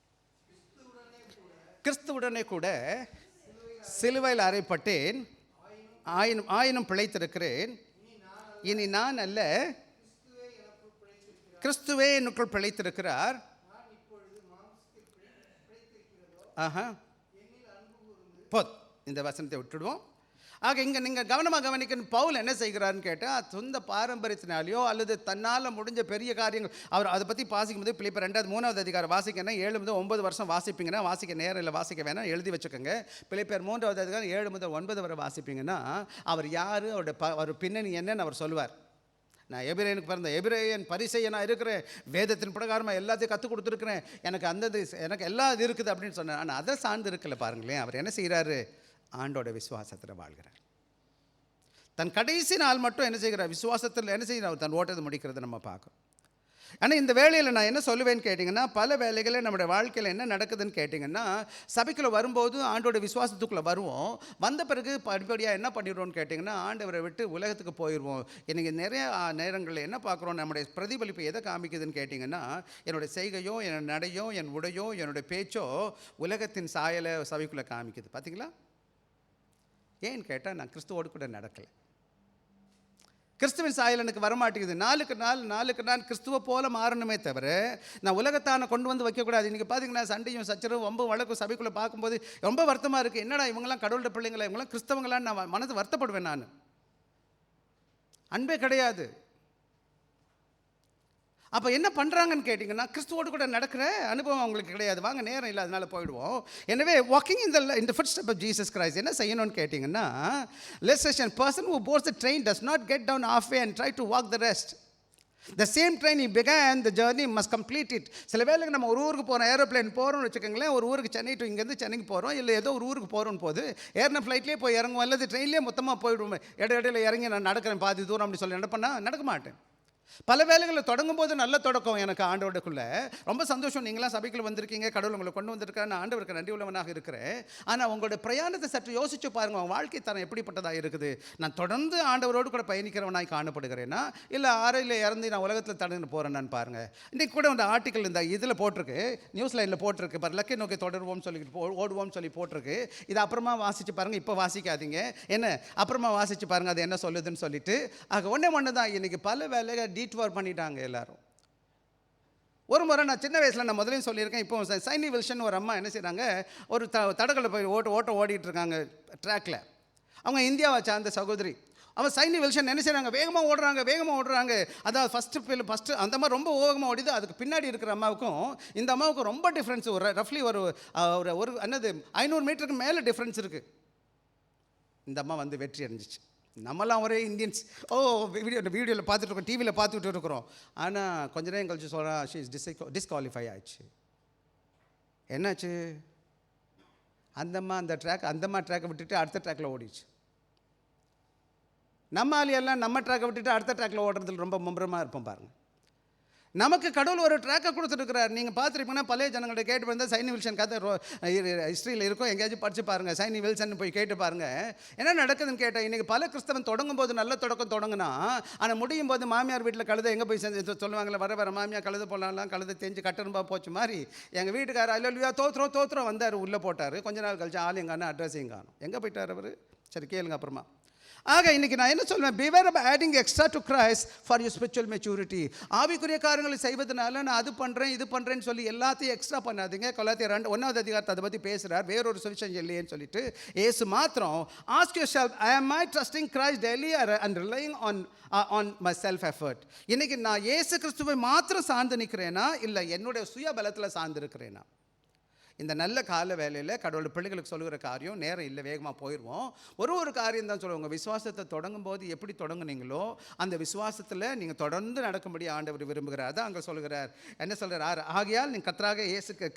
கிறிஸ்துவுடனே கூட சிலுவையில் அறையப்பட்டேன், ஆயினும் பிழைத்திருக்கிறேன். இனி நான் அல்ல, கிறிஸ்துவே எனக்குள் பிழைத்திருக்கிறார். இந்த வசனத்தை விட்டுடுவோம். ஆக இங்கே நீங்கள் கவனமாக கவனிக்கணும். பவுல் என்ன செய்கிறாருன்னு கேட்டால், சொந்த பாரம்பரியத்தினாலேயோ அல்லது தன்னால் முடிஞ்ச பெரிய காரியங்கள் அவர் அதை பற்றி வாசிக்கும்போது பிலிப்பியர் 2வது 3வது அதிகாரம் வாசிக்கன்னா 7 முதல் 9 வருஷம் வாசிப்பீங்கன்னா, வாசிக்க நேரம் இல்லை, வாசிக்க வேணாம், எழுதி வச்சுக்கோங்க. பிலிப்பியர் 3வது அதிகாரம் 7 முதல் 9 வரை வாசிப்பீங்கன்னா அவர் யார், அவர் பின்னணி என்னன்னு அவர் சொல்லுவார். நான் எபிரேயனுக்கு பிறந்த எபிரேயன் பரிசெய்ய நான் இருக்கிறேன், வேதத்தின் பிரகாரமாக எல்லாத்தையும் கற்றுக் கொடுத்துருக்குறேன், எனக்கு எல்லாம் இது இருக்குது அப்படின்னு சொன்னேன். ஆனால் அதை சார்ந்து இருக்கல. பாருங்களேன், அவர் என்ன செய்கிறாரு? ஆண்டோட விசுவாசத்தில் வாழ்கிறார். தன் கடைசி நாள் மட்டும் என்ன செய்கிறார்? விசுவாசத்தில் என்ன செய்கிறார்? தன் ஓட்டத்தை முடிக்கிறத நம்ம பார்க்கணும். ஆனால் இந்த வேலையில் நான் என்ன சொல்லுவேன்னு கேட்டிங்கன்னா, பல வேலைகளில் நம்முடைய வாழ்க்கையில் என்ன நடக்குதுன்னு கேட்டிங்கன்னா, சபைக்குள்ளே வரும்போது ஆண்டோட விசுவாசத்துக்குள்ளே வருவோம். வந்த பிறகு படிப்படியாக என்ன பண்ணிடுவோம்னு கேட்டிங்கன்னா, ஆண்டவரை விட்டு உலகத்துக்கு போயிடுவோம். இன்றைக்கி நிறைய நேரங்களில் என்ன பார்க்குறோம், நம்முடைய பிரதிபலிப்பு எதை காமிக்குதுன்னு கேட்டிங்கன்னா, என்னுடைய செய்கையோ, என் நடையோ, என் உடையோ, என்னுடைய பேச்சோ உலகத்தின் சாயலை சபைக்குள்ளே காமிக்குது. பார்த்தீங்களா? ஏன்னு கேட்டால், நான் கிறிஸ்துவோடு கூட நடக்கலை. கிறிஸ்துவின் சாயல் எனக்கு வரமாட்டேங்குது. நாளுக்கு நாள் கிறிஸ்துவை போல மாறணுமே தவிர நான் உலகத்தான கொண்டு வந்து வைக்கக்கூடாது. இன்றைக்கி பார்த்தீங்கன்னா சண்டையும் சச்சரவும் ரொம்ப வழக்கும் சபைக்குள்ளே பார்க்கும்போது ரொம்ப வருத்தமாக இருக்குது. என்னடா இவங்கெல்லாம் கடவுளோட பிள்ளைங்களா, இவங்களாம் கிறிஸ்தவங்களான்னு நான் மனது வருத்தப்படுவேன். நான் அன்பே கிடையாது. அப்போ என்ன பண்ணுறாங்கன்னு கேட்டிங்கன்னா, கிறிஸ்துவோடு கூட நடக்கிற அனுபவம் அவங்களுக்கு கிடையாது. வாங்க, நேரம் இல்லை, அதனால் போயிடுவோம். எனவே walking in the footsteps of Jesus Christ என்ன செய்யணும்னு கேட்டிங்கன்னா, a person who boards the train does not get down halfway and try to walk the rest. The same train he began the journey must complete it. சில வேளைக்கு நம்ம ஒரு ஊருக்கு போகிறோம், aeroplane போகிறோம்னு வச்சுக்கோங்களேன். ஒரு ஊருக்கு சென்னை டு இங்கேருந்து சென்னைக்கு போகிறோம், இல்லை ஏதோ ஒரு ஊருக்கு போகிறோம் போது ஏறின ஃப்ளைட்லேயே போய் இறங்குவோம், அல்லது ட்ரெயின்லேயே மொத்தமாக போயிடுவோம். இடையில இறங்கி நான் நடக்கிறேன் பாதி தூரம் அப்படி சொல்லி என்ன பண்ணால் நடக்க மாட்டேன். பல வேலைகளில் தொடங்கும் போது நல்ல தொடக்கம் எனக்கு ஆண்டவருக்குள்ளே ரொம்ப சந்தோஷம். நீங்களாம் சபைக்குள்ள வந்திருக்கீங்க, கடவுள் உங்களை கொண்டு வந்திருக்காரு, நான் ஆண்டவருக்கு நன்றி உள்ளவனாக இருக்கிறேன். ஆனால் உங்களுடைய பிரயாணத்தை சற்று யோசிச்சு பாருங்கள், உங்கள் வாழ்க்கை தரம் எப்படிப்பட்டதாக இருக்குது. நான் தொடர்ந்து ஆண்டவரோடு கூட பயணிக்கிறவனாய் காணப்படுகிறேன்னா, இல்லை ஆறையில் இறந்து நான் உலகத்தில் தடந்து போகிறேன்னு பாருங்கள். இன்றைக்கி கூட இந்த ஆர்டிக்கல் இந்த இதில் போட்டிருக்கு, நியூஸ் லைனில் போட்டிருக்கு பாரு, லக்கை நோக்கி தொடருவோம்னு சொல்லிட்டு ஓடுவோம்னு சொல்லி போட்டிருக்கு. இது அப்புறமா வாசித்து பாருங்கள், இப்போ வாசிக்காதீங்க, என்ன அப்புறமா வாசித்து பாருங்கள் அது என்ன சொல்லுதுன்னு சொல்லிட்டு. ஆக ஒன்று தான், இன்றைக்கி பல வேலைகள் டீட்வர் பண்ணிட்டாங்க எல்லாரும். ஒரு முறை நான் சின்ன வயசில் நான் முதலையும் சொல்லியிருக்கேன், இப்போ சைனி வில்சன் ஒரு அம்மா என்ன செய்கிறாங்க, ஒரு தடகளை போய் ஓடிட்டு இருக்காங்க ட்ராக்கில். அவங்க இந்தியாவை சார்ந்த சகோதரி. அவன் சைனி வில்சன் என்ன செய்கிறாங்க, வேகமாக ஓடுறாங்க. அதாவது ஃபஸ்ட்டு அந்த மாதிரி ரொம்ப வேகமாக ஓடிது. அதுக்கு பின்னாடி இருக்கிற அம்மாவுக்கும் இந்த அம்மாவுக்கும் ரொம்ப டிஃப்ரென்ஸ், ஒரு ரஃப்லி ஒரு என்னது 500 மீட்டருக்கு மேலே டிஃப்ரென்ஸ் இருக்குது. இந்த அம்மா வந்து வெற்றி அடைஞ்சிச்சு. நம்மலாம் ஒரே இந்தியன்ஸ், வீடியோவில் பார்த்துட்டு இருக்கோம், டிவியில் பார்த்துட்டு இருக்கிறோம். ஆனால் கொஞ்ச நேரம் கழிச்சு சொல்கிறேன், ஷீ இஸ் டிஸ்குவாலிஃபை ஆயிடுச்சு. என்னாச்சு? அந்தம்மா ட்ராக்கை விட்டுட்டு அடுத்த ட்ராக்கில் ஓடிச்சு. நம்ம ஆளியெல்லாம் நம்ம ட்ராக்கை விட்டுட்டு அடுத்த ட்ராக்கில் ஓடுறதுல ரொம்ப மும்முரமாக இருப்போம் பாருங்கள். நமக்கு கடவுள் ஒரு ட்ராக்கை கொடுத்துருக்கிறார். நீங்கள் பார்த்துருப்பீங்கன்னா பழைய ஜனங்கள்ட்ட கேட்டு வந்தால் சைனி வில்சன் கதை ஹிஸ்ட்ரியில் இருக்கும், எங்கேயாச்சும் படித்து பாருங்கள். சைனி வில்சன் போய் கேட்டு பாருங்கள் என்ன நடக்குதுன்னு கேட்டால், இன்றைக்கி பல கிறிஸ்தவன் தொடங்கும் போது நல்ல தொடங்கினா, ஆனால் முடியும் போது மாமியார் வீட்டில் கழுதை எங்கே போய் செஞ்சு சொல்லுவாங்களே, வர மாமியார் கழுத போடலாம், கழுத தெரிஞ்சு கட்டணும்பா போச்சு மாதிரி. எங்கள் வீட்டுக்காரர் அல்லா தோத்துறோம் வந்தார், உள்ளே போட்டார். கொஞ்ச நாள் கழிச்சு ஆள் எங்கானு அட்ரஸ் எங்கானோ, எங்கே போயிட்டார் அவர்? சரி கேளுங்க அப்புறமா. ஆக இன்றைக்கி நான் என்ன சொல்வேன், beware of adding extra to Christ for your spiritual maturity. ஆவிக்குரிய காரியங்களை செய்வதனால நான் அது பண்ணுறேன் இது பண்ணுறேன்னு சொல்லி எல்லாத்தையும் எக்ஸ்ட்ரா பண்ணாதீங்க. கலாத்தியர் 1வது அதிகாரத்தை அதை பற்றி பேசுகிறார், வேறொரு சுவிசேஷம் இல்லையேன்னு சொல்லிட்டு. ஏசு மாத்திரம் ask your self, am I trusting Christ daily and relying on my self effort? இன்றைக்கி நான் இயேசு கிறிஸ்துவை மாத்திரம் சார்ந்து நிற்கிறேனா, இல்லை என்னுடைய சுய பலத்தில் சார்ந்து இருக்கிறேனா? இந்த நல்ல கால வேலையில் கடவுள் பிள்ளைகளுக்கு சொல்லுகிற காரியம் நேரம் இல்லை, வேகமாக போயிடுவோம். ஒரு காரியம் தான் சொல்லுவாங்க. விசுவாசத்தை தொடங்கும் போது எப்படி தொடங்குனீங்களோ அந்த விசுவாசத்தில் நீங்கள் தொடர்ந்து நடக்கும்படி ஆண்டவர் விரும்புகிறார். அதான் அங்கே சொல்கிறார். என்ன சொல்கிறார்? ஆகையால் நீங்கள்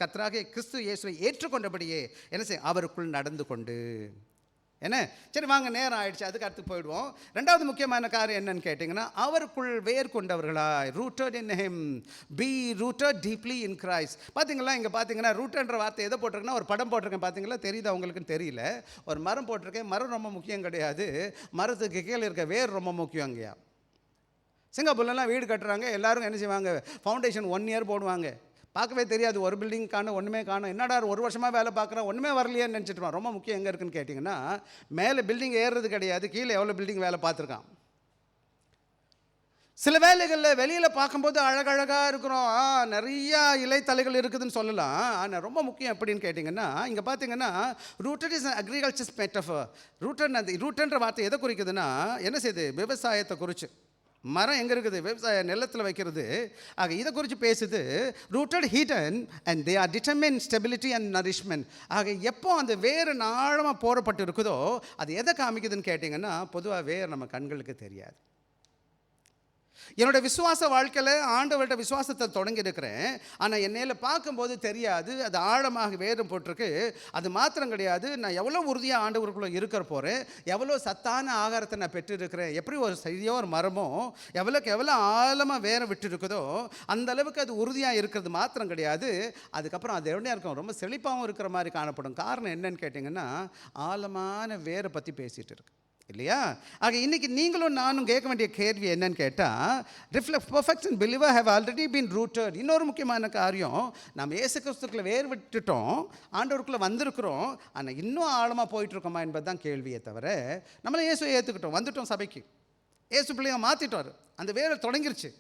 கர்த்தராகிய கிறிஸ்து இயேசுவை ஏற்றுக்கொண்டபடியே என்ன செய்ய அவருக்குள் நடந்து கொண்டு. என்ன சரி, வாங்க, நேரம் ஆயிடுச்சு, அதுக்கு அடுத்து போயிடுவோம். ரெண்டாவது முக்கியமான காரியம் என்னன்னு கேட்டிங்கன்னா, அவருக்குள் வேர் கொண்டவர்களாய், rooted in him, be rooted deeply in Christ. பார்த்தீங்களா, இங்கே பார்த்தீங்கன்னா ரூட்டன்ற வார்த்தை எதை போட்டிருக்குன்னா, ஒரு படம் போட்டிருக்கேன் பார்த்தீங்களா, தெரியுது அவங்களுக்குன்னு தெரியல. ஒரு மரம் போட்டிருக்கேன். மரம் ரொம்ப முக்கியம் கிடையாது, மரத்துக்கு கீழே இருக்க வேர் ரொம்ப முக்கியம். அங்கேயா சிங்கப்பூர்லலாம் வீடு கட்டுறாங்க, எல்லோரும் என்ன செய்வாங்க, ஃபவுண்டேஷன் 1 இயர் போடுவாங்க. பார்க்கவே தெரியாது, ஒரு பில்டிங் காணும், ஒன்றுமே காணும். என்னடா 1 வருஷமாக வேலை பார்க்குறேன், ஒன்றுமே வரலையேன்னு நினச்சிட்டுருவான். ரொம்ப முக்கியம் எங்கே இருக்குன்னு கேட்டிங்கன்னா, மேலே பில்டிங் ஏறுறது கிடையாது, கீழே எவ்வளோ பில்டிங் வேலை பார்த்துருக்கான். சில வேலைகளில் வெளியில் பார்க்கும்போது அழகழகாக இருக்கிறோம், நிறையா இலைத்தலைகள் இருக்குதுன்னு சொல்லலாம். ஆனால் ரொம்ப முக்கியம் எப்படின்னு கேட்டிங்கன்னா, இங்கே பார்த்தீங்கன்னா ரூட்டட் இஸ் அக்ரிகல்ச்சர் மெட்டஃபர். ரூட்டன்ற வார்த்தை எதை குறிக்குதுன்னா, என்ன செய்யுது, விவசாயத்தை குறித்து. மரம் எங்கே இருக்குது, விவசாய நிலத்தில் வைக்கிறது. ஆக இதை குறித்து பேசுது. Rooted hidden and they are determine stability and nourishment. ஆக எப்போ அந்த வேறு ஆழமாக போடப்பட்டு இருக்குதோ அது எதை காமிக்குதுன்னு கேட்டிங்கன்னா, பொதுவாக வேறு நம்ம கண்களுக்கு தெரியாது. என்னோடய விசுவாச வாழ்க்கையில் ஆண்டவர்கிட்ட விசுவாசத்தை தொடங்கி இருக்கிறேன், ஆனால் என்னையில் பார்க்கும்போது தெரியாது, அது ஆழமாக வேதம் போட்டிருக்கு. அது மாத்திரம் கிடையாது, நான் எவ்வளோ உறுதியாக ஆண்டவருக்குள்ளே இருக்கிற போகிறேன், எவ்வளோ சத்தான ஆகாரத்தை நான் பெற்றிருக்கிறேன். எப்படி ஒரு சரியாக ஒரு மரமோ எவ்வளோ ஆழமாக வேற விட்டு இருக்குதோ அந்த அளவுக்கு அது உறுதியாக இருக்கிறது மாத்திரம் கிடையாது, அதுக்கப்புறம் அது எப்படியா இருக்கும், ரொம்ப செழிப்பாகவும் இருக்கிற மாதிரி காணப்படும். காரணம் என்னன்னு கேட்டிங்கன்னா, ஆழமான வேரை பற்றி பேசிகிட்டு இருக்கு இல்லையா? ஆக இன்றைக்கி நீங்களும் நானும் கேட்க வேண்டிய கேள்வி என்னன்னு கேட்டால், perfection believer have already been rooted. இன்னொரு முக்கியமான காரியம், நம்ம இயேசு கிறிஸ்துக்குள்ள வேர் விட்டுட்டோம், ஆண்டவருக்குள்ளே வந்திருக்கிறோம், ஆனால் இன்னும் ஆழமாக போயிட்டுருக்கோமா என்பது தான் கேள்வியை தவிர, நம்மளை இயேசுவை ஏற்றுக்கிட்டோம், வந்துட்டோம் சபைக்கு, இயேசு பிள்ளைங்க மாற்றிட்டார், அந்த வேர் தொடங்கிருச்சு.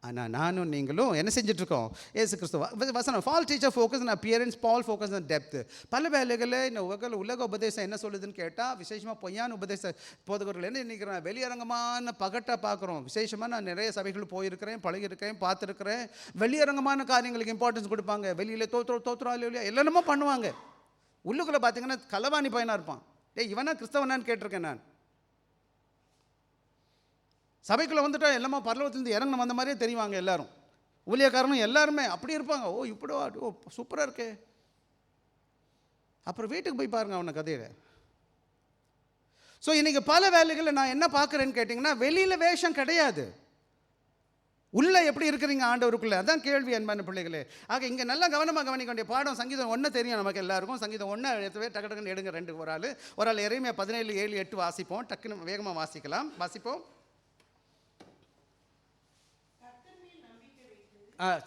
ஆனால் நானும் நீங்களும் என்ன செஞ்சிட்ருக்கோம், ஏசு கிறிஸ்துவ வசனம், false teacher focus on appearance, Paul focus on depth. பல வேலைகளில் இந்த உலக உபதேசம் என்ன சொல்லுதுன்னு கேட்டால், விசேஷமாக பொய்யான உபதேச போதகர்கள் என்ன நினைக்கிறேன், வெளியரங்கமான பகட்டாக பார்க்குறோம். விசேஷமாக நான் நிறைய சபைகள் போயிருக்கிறேன், பழகிருக்கிறேன், பார்த்துருக்கிறேன். வெளியரங்கமான காரியங்களுக்கு இம்பார்ட்டன்ஸ் கொடுப்பாங்க. வெளியில் தோத்துறா இல்லையா எல்லாமே பண்ணுவாங்க. உள்ளுக்குள்ளே பார்த்தீங்கன்னா களவாணி பையனாக இருப்பான். இவனா கிறிஸ்தவனான்னு கேட்டிருக்கேன் நான். சபைக்குள்ளே வந்துட்டால் எல்லாமே பரலோகத்துலேருந்து இறங்க வந்த மாதிரியே தெரிவாங்க எல்லாரும். ஊழியக்காரனும் எல்லாருமே அப்படி இருப்பாங்க. ஓ இப்படிவா, ஓ சூப்பராக இருக்கே. அப்புறம் வீட்டுக்கு போய் பாருங்கள் அவனை கதையில். ஸோ இன்றைக்கி பல வேலைகளில் நான் என்ன பார்க்குறேன்னு கேட்டிங்கன்னா, வெளியில் வேஷம் கிடையாது, உள்ளே எப்படி இருக்கிறீங்க ஆண்டவருக்குள்ளே, அதான் கேள்வி அன்பான பிள்ளைகளே. ஆக இங்கே நல்லா கவனமாக கவனிக்க வேண்டிய பாடம். சங்கீதம் 1 தெரியும் நமக்கு எல்லாருக்கும். சங்கீதம் 1 எடுத்துவே டக்குன்னு எடுங்க. 2 ஒரு ஆள் எரேமியா 17, 7, 8 வாசிப்போம். டக்குன்னு வேகமாக வாசிக்கலாம். வாசிப்போம்.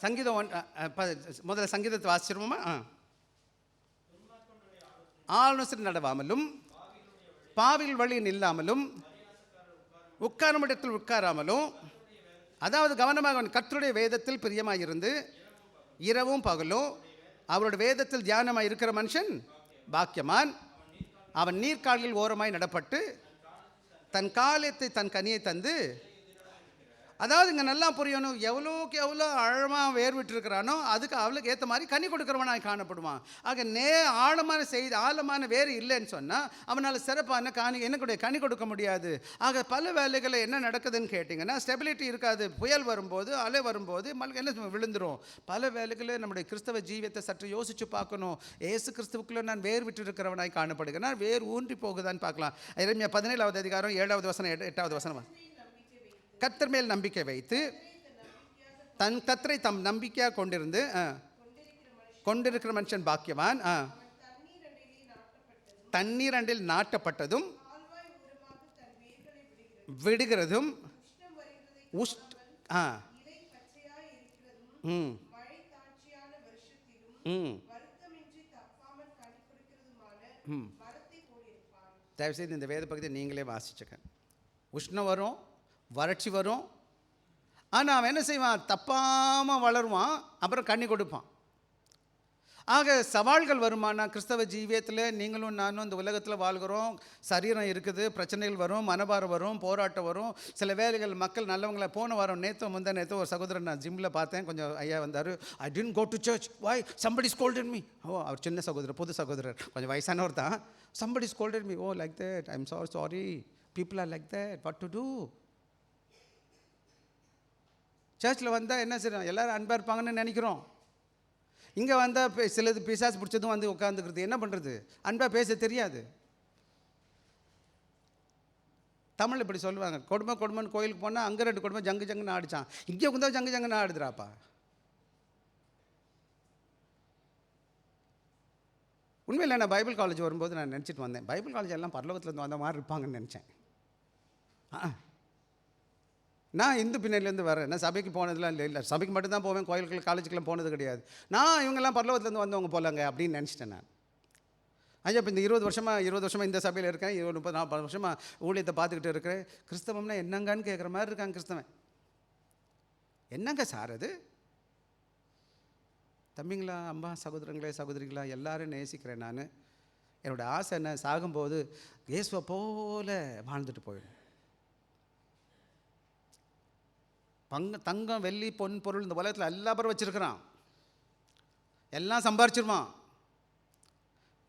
சங்கீதம் 1 முதல்ல சங்கீதத்தை வாசிச்சிருவோமா? ஆலோசனை நடவாமலும், பாவில் வழி நில்லாமலும், உட்காரும் இடத்தில் உட்காராமலும், அதாவது கவனமாக கர்த்தருடைய வேதத்தில் பிரியமாயிருந்து இரவும் பகலும் அவருடைய வேதத்தில் தியானமாக இருக்கிற மனுஷன் பாக்கியமான். அவன் நீர்க்கால்கள் ஓரமாய் நடப்பட்டு தன் காலத்தை தன் கனியை தந்து, அதாவது இங்கே நல்லா புரியணும், எவ்வளோக்கு எவ்வளோ ஆழமாக வேர் விட்டுருக்கிறானோ அதுக்கு அவளுக்கு ஏற்ற மாதிரி கனி கொடுக்குறவனாக காணப்படுவான். ஆக ஆழமான வேறு இல்லைன்னு சொன்னால் அவனால் சிறப்பான கனி கொடுக்க முடியாது. ஆக பல வேலைகளில் என்ன நடக்குதுன்னு கேட்டிங்கன்னா, ஸ்டெபிலிட்டி இருக்காது. புயல் வரும்போது, அலை வரும்போது என்ன விழுந்துடும். பல வேலைகளில் நம்முடைய கிறிஸ்தவ ஜீவியத்தை சற்று யோசித்து பார்க்கணும். ஏசு கிறிஸ்துவுக்குள்ளே நான் வேர் விட்டு இருக்கிறவனாய் காணப்படுகிறேன், வேர் ஊன்றி போகுதான்னு பார்க்கலாம். எரேமியா 17வது அதிகாரம் 7வது வசனம் 8வது வசனம். கர்த்தர் மேல் நம்பிக்கை வைத்து தன் கர்த்தரை தம் நம்பிக்கையாக கொண்டிருக்கிற மனுஷன் பாக்கியவான். தண்ணீர் அண்டில் நாட்டப்பட்டதும் விடுகிறதும் தயவுசெய்து இந்த வேத பகுதியை நீங்களே வாசிச்சுக்க. உஷ்ணம் வரும், வறட்சி வரும், ஆனால் அவன் என்ன செய்வான், தப்பாமல் வளருவான், அப்புறம் கண்ணி கொடுப்பான். ஆக சவால்கள் வருமானா கிறிஸ்தவ ஜீவியத்தில் நீங்களும் நானும் இந்த உலகத்தில் வாழ்கிறோம். சரீரம் இருக்குது, பிரச்சனைகள் வரும், மனபாரம் வரும், போராட்டம் வரும். சில வேலைகள் மக்கள் நல்லவங்களை போன வாரம் முந்தா நேற்று ஒரு சகோதரன் நான் ஜிம்மில் பார்த்தேன். கொஞ்சம் ஐயா வந்தார். I tend go to church, why somebody scolded me. அவர் சின்ன சகோதரர், புது சகோதரர், கொஞ்சம் வயசானவர் தான். Somebody scolded me. Like that, I am sorry, people are like that, what to do? சர்ச்சில் வந்தால் என்ன செய்யணும், எல்லோரும் அன்பாக இருப்பாங்கன்னு நினைக்கிறோம். இங்கே வந்தால் சிலது பிசாசு பிடிச்சதும் வந்து உட்காந்துக்கிறது. என்ன பண்ணுறது? அன்பாக பேச தெரியாது. தமிழ் இப்படி சொல்லுவாங்க, கொடுமைன்னு கோயிலுக்கு போனால் அங்கே 2 கொடுமை ஜங்கு ஜங்குன்னு ஆடிச்சான், இங்கே உந்தா ஜங்குன்னு ஆடுதுறாப்பா. உண்மையில் நான் பைபிள் காலேஜ் வரும்போது நான் நினச்சிட்டு வந்தேன், பைபிள் காலேஜ் எல்லாம் பரலோகத்துலேருந்து வந்த மாதிரி இருப்பாங்கன்னு நினச்சேன். நான் இந்து பின்னணிலேருந்து வரேன். நான் சபைக்கு போனதுலாம் இல்லை, சபைக்கு மட்டும்தான் போவேன், கோயிலுக்கு காலேஜுக்கெல்லாம் போனது கிடையாது. நான் இவங்கெல்லாம் பரலோகத்துலேருந்து வந்தவங்க போகலாங்க அப்படின்னு நினச்சிட்டேன் நான். ஐயா இப்போ இந்த 20 வருஷமாக இந்த சபையில் இருக்கேன், 30-40 வருஷமாக ஊழியத்தை பார்த்துக்கிட்டு இருக்கிறேன். கிறிஸ்தவம்னா என்னங்கன்னு கேட்குற மாதிரி இருக்காங்க கிறிஸ்தவன். என்னங்க சார் அது? தம்பிங்களா, அம்மா, சகோதரங்களே, சகோதரிகளா, எல்லாரும் நேசிக்கிறேன் நான். என்னோடய ஆசை என்ன, சாகும்போது இயேசுவை போல வாழ்ந்துட்டு போயிடும். தங்கம், வெள்ளி, பொன், பொருள் இந்த உலகத்தில் எல்லா பேரும் வச்சுருக்கிறான், எல்லாம் சம்பாரிச்சிருவான்.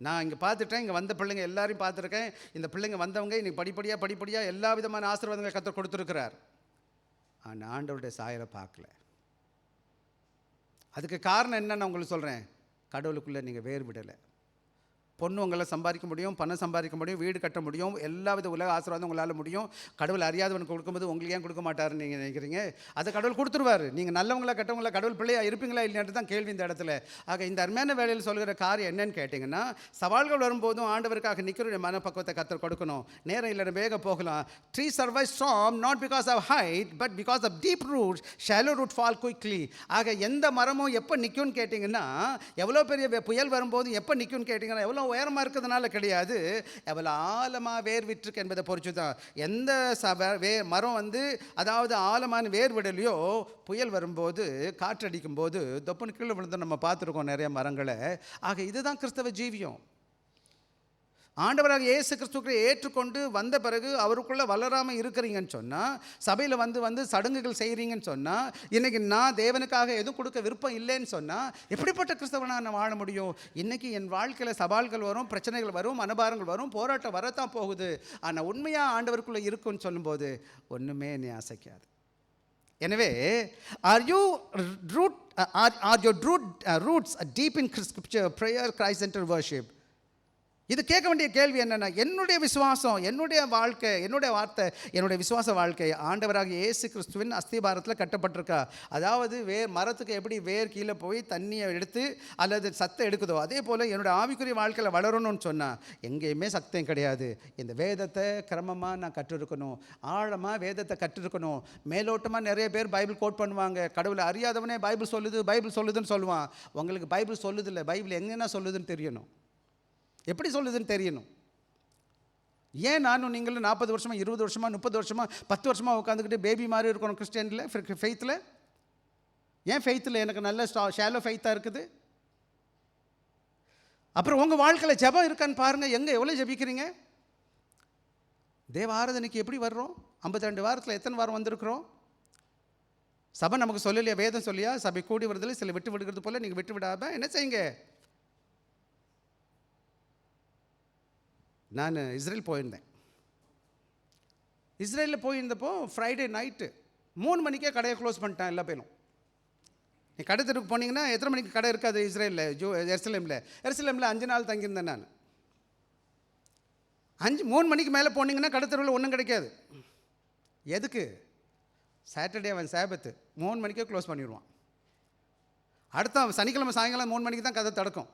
நான் இங்கே பார்த்துட்டேன், இங்கே வந்த பிள்ளைங்க எல்லாரையும் பார்த்துருக்கேன். இந்த பிள்ளைங்க வந்தவங்க இன்றைக்கி படிப்படியாக எல்லா விதமான ஆசீர்வாதங்களை கர்த்தர் கொடுத்துருக்கிறார். ஆனால் ஆண்டவருடைய சாயலை பார்க்கல. அதுக்கு காரணம் என்னன்னு நான் உங்களுக்கு சொல்கிறேன், கடவுளுக்குள்ளே நீங்கள் வேறு விடலை. பொண்ணு உங்களை சம்பாதிக்க முடியும், பணம் சம்பாதிக்க முடியும், வீடு கட்ட முடியும், எல்லா வித உலக ஆசீர்வாதம் உங்களால் முடியும். கடவுள் அறியாதவனுக்கு கொடுக்கும்போது உங்களுக்கு ஏன் கொடுக்க மாட்டாருன்னு நீங்கள் நினைக்கிறீங்க? அதை கடவுள் கொடுத்துருவார். நீங்கள் நல்லவங்களா கெட்டவங்களா, கடவுள் பிள்ளையாக இருப்பீங்களா இல்லைன்ட்டு தான் கேள்வி இந்த இடத்துல. ஆக இந்த அருமையான வேலையில் சொல்கிற காரியம் என்னன்னு கேட்டிங்கன்னா, சவால்கள் வரும்போதும் ஆண்டவருக்காக நிற்கிற மனப்பக்குவத்தை கர்த்தர் கொடுக்கணும். நேரம் இல்லை, வேக போகலாம். Tree survive strong not because of height but because of deep roots, shallow root fall quickly. ஆக எந்த மரமும் எப்போ நிற்கும்னு கேட்டிங்கன்னா, எவ்வளோ பெரிய புயல் வரும்போது எப்போ நிற்கும்னு கேட்டிங்கன்னா, எவ்வளோ உயரமாக இருக்கிறதுனால கிடையாது, எவ்வளோ ஆழமாக வேர் விட்டுருக்கு என்பதை பொறுத்து தான். எந்த மரம் அதாவது ஆழமான வேர் விடலையோ, புயல் வரும்போது காற்றடிக்கும் போது தொப்புன்னு கீழே விழுந்து நம்ம பார்த்துருக்கோம் நிறைய மரங்களை. ஆக இதுதான் கிறிஸ்தவ ஜீவியம். ஆண்டவராக இயேசு கிறிஸ்துவை ஏற்றுக்கொண்டு வந்த பிறகு அவருக்குள்ளே வளராமல் இருக்கிறீங்கன்னு சொன்னால், சபையில் வந்து சடங்குகள் செய்கிறீங்கன்னு சொன்னால், இன்றைக்கி நான் தேவனுக்காக எதுவும் கொடுக்க விருப்பம் இல்லைன்னு சொன்னால், எப்படிப்பட்ட கிறிஸ்தவனாக நான் வாழ முடியும்? இன்றைக்கி என் வாழ்க்கையில் சவால்கள் வரும், பிரச்சனைகள் வரும், மனபாரங்கள் வரும், போராட்டம் வரத்தான் போகுது. ஆனால் உண்மையாக ஆண்டவருக்குள்ளே இருக்குன்னு சொல்லும்போது ஒன்றுமே என்னை அசைக்காது. எனவே are your roots deep in scripture, prayer, Christ centered worship? இது கேட்க வேண்டிய கேள்வி என்னென்னா, என்னுடைய விசுவாசம், என்னுடைய வாழ்க்கை, என்னுடைய வார்த்தை, என்னுடைய விசுவாச வாழ்க்கை ஆண்டவராக இயேசு கிறிஸ்துவின் அஸ்திபாரத்தில் கட்டப்பட்டிருக்கா? அதாவது மரத்துக்கு எப்படி வேர் கீழே போய் தண்ணியை எடுத்து அல்லது சத்தை எடுக்குதோ, அதே போல் என்னுடைய ஆவிக்குரிய வாழ்க்கையில் வளரணும்னு சொன்னால் எங்கேயுமே சக்தியும் கிடையாது. இந்த வேதத்தை கிரமமாக நான் கற்றுருக்கணும், ஆழமாக வேதத்தை கற்றுருக்கணும். மேலோட்டமாக நிறைய பேர் பைபிள் கோட் பண்ணுவாங்க, கடவுளை அறியாதவனே பைபிள் சொல்லுதுன்னு சொல்லுவான். உங்களுக்கு பைபிள் சொல்லுதில்லை, பைபிள் எங்கன்னா சொல்லுதுன்னு தெரியணும், எப்படி சொல்லுதுன்னு தெரியணும். ஏன் நானும் நீங்களும் 40 வருஷமாக, 20 வருஷமாக, 30 வருஷமாக, 10 வருஷமாக உட்காந்துக்கிட்டு பேபி மாதிரி இருக்கணும் கிறிஸ்டியனில், ஃபெய்த்தில்? ஏன் ஃபெய்த்தில் எனக்கு நல்ல ஷாலோ ஃபெய்த்தாக இருக்குது? அப்புறம் உங்கள் வாழ்க்கையில் ஜெபம் இருக்கான்னு பாருங்கள். எவ்வளோ ஜெபிக்கிறீங்க? தேவ ஆராதனைக்கு எப்படி வர்றோம்? 52 வாரத்தில் எத்தனை வாரம் வந்திருக்கிறோம்? சபை நமக்கு சொல்லலையா, வேதம் சொல்லியா சபை கூடி வருதில்லை, சில விட்டு விடுகிறது போல் நீங்கள் விட்டு விடாமல் என்ன செய்யுங்க? நான் இஸ்ரேல் போயிருந்தேன். இஸ்ரேலில் போயிருந்தப்போ ஃப்ரைடே நைட்டு 3 மணிக்கே கடையை க்ளோஸ் பண்ணிட்டேன் எல்லா பேரும். நீ கடை தெருக்கு போனீங்கன்னா எத்தனை மணிக்கு கடை இருக்காது இஸ்ரேலில்? எருசலேமில் 5 நாள் தங்கியிருந்தேன் நான். 3 மணிக்கு மேலே போனீங்கன்னா கடை தெருவில் ஒன்றும் கிடைக்காது. எதுக்கு? சாட்டர்டே அவன் சாபத்து 3 மணிக்கே க்ளோஸ் பண்ணிடுவான். அடுத்த சனிக்கிழமை சாயங்காலம் 3 மணிக்கு தான் கதை தடுக்கும்.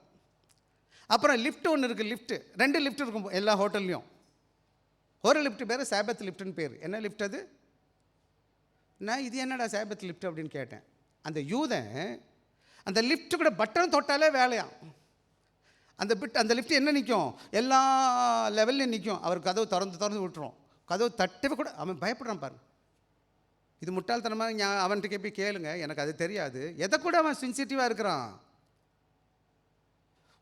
அப்புறம் லிஃப்ட் ஒன்று இருக்குது, 2 லிஃப்ட் இருக்கும் எல்லா ஹோட்டல்லையும். ஒரு லிஃப்ட் பேர் சாபத் லிஃப்ட்டுன்னு பேர். என்ன லிஃப்ட் அது? நான் இது என்னடா சாபத் லிஃப்ட் அப்படின்னு கேட்டேன். அந்த யூதன் அந்த லிஃப்ட்டு கூட பட்டன் தொட்டாலே வேலையாம். அந்த லிஃப்ட் என்ன நிற்கும், எல்லா லெவல்லையும் நிற்கும். அவர் கதவு திறந்து விட்டுரும். கதவு தட்டவே கூட அவன் பயப்படுறான் பாருங்க. இது முட்டாள்தனமாக அவன்கிட்ட போய் கேளுங்க, எனக்கு அது தெரியாது. எதை கூட அவன் சென்சிட்டிவாக இருக்கிறான்.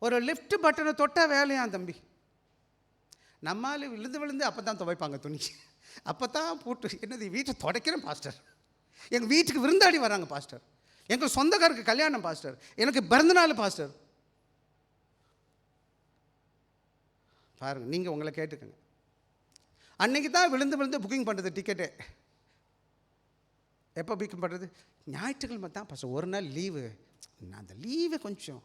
ஒரு லிஃப்ட் பட்டனை தொட்டால் வேலையாம் தம்பி. நம்மால் விழுந்து விழுந்து அப்போ தான் துவைப்பாங்க துணி, அப்போ தான் போட்டு என்னது வீட்டை துடைக்கிறேன் பாஸ்டர், எங்கள் வீட்டுக்கு விருந்தாடி வராங்க பாஸ்டர், எங்கள் சொந்தக்காருக்கு கல்யாணம் பாஸ்டர், எனக்கு பிறந்தநாள் பாஸ்டர். பாருங்கள், நீங்கள் உங்களை கேட்டுக்கங்க. அன்றைக்கி தான் விழுந்து விழுந்து புக்கிங் பண்ணுறது டிக்கெட்டு. எப்போ புக்கிங் பண்ணுறது? ஞாயிற்றுக்கிழமை தான் பாஸ்டர், ஒரு நாள் லீவு. நான் அந்த லீவே கொஞ்சம்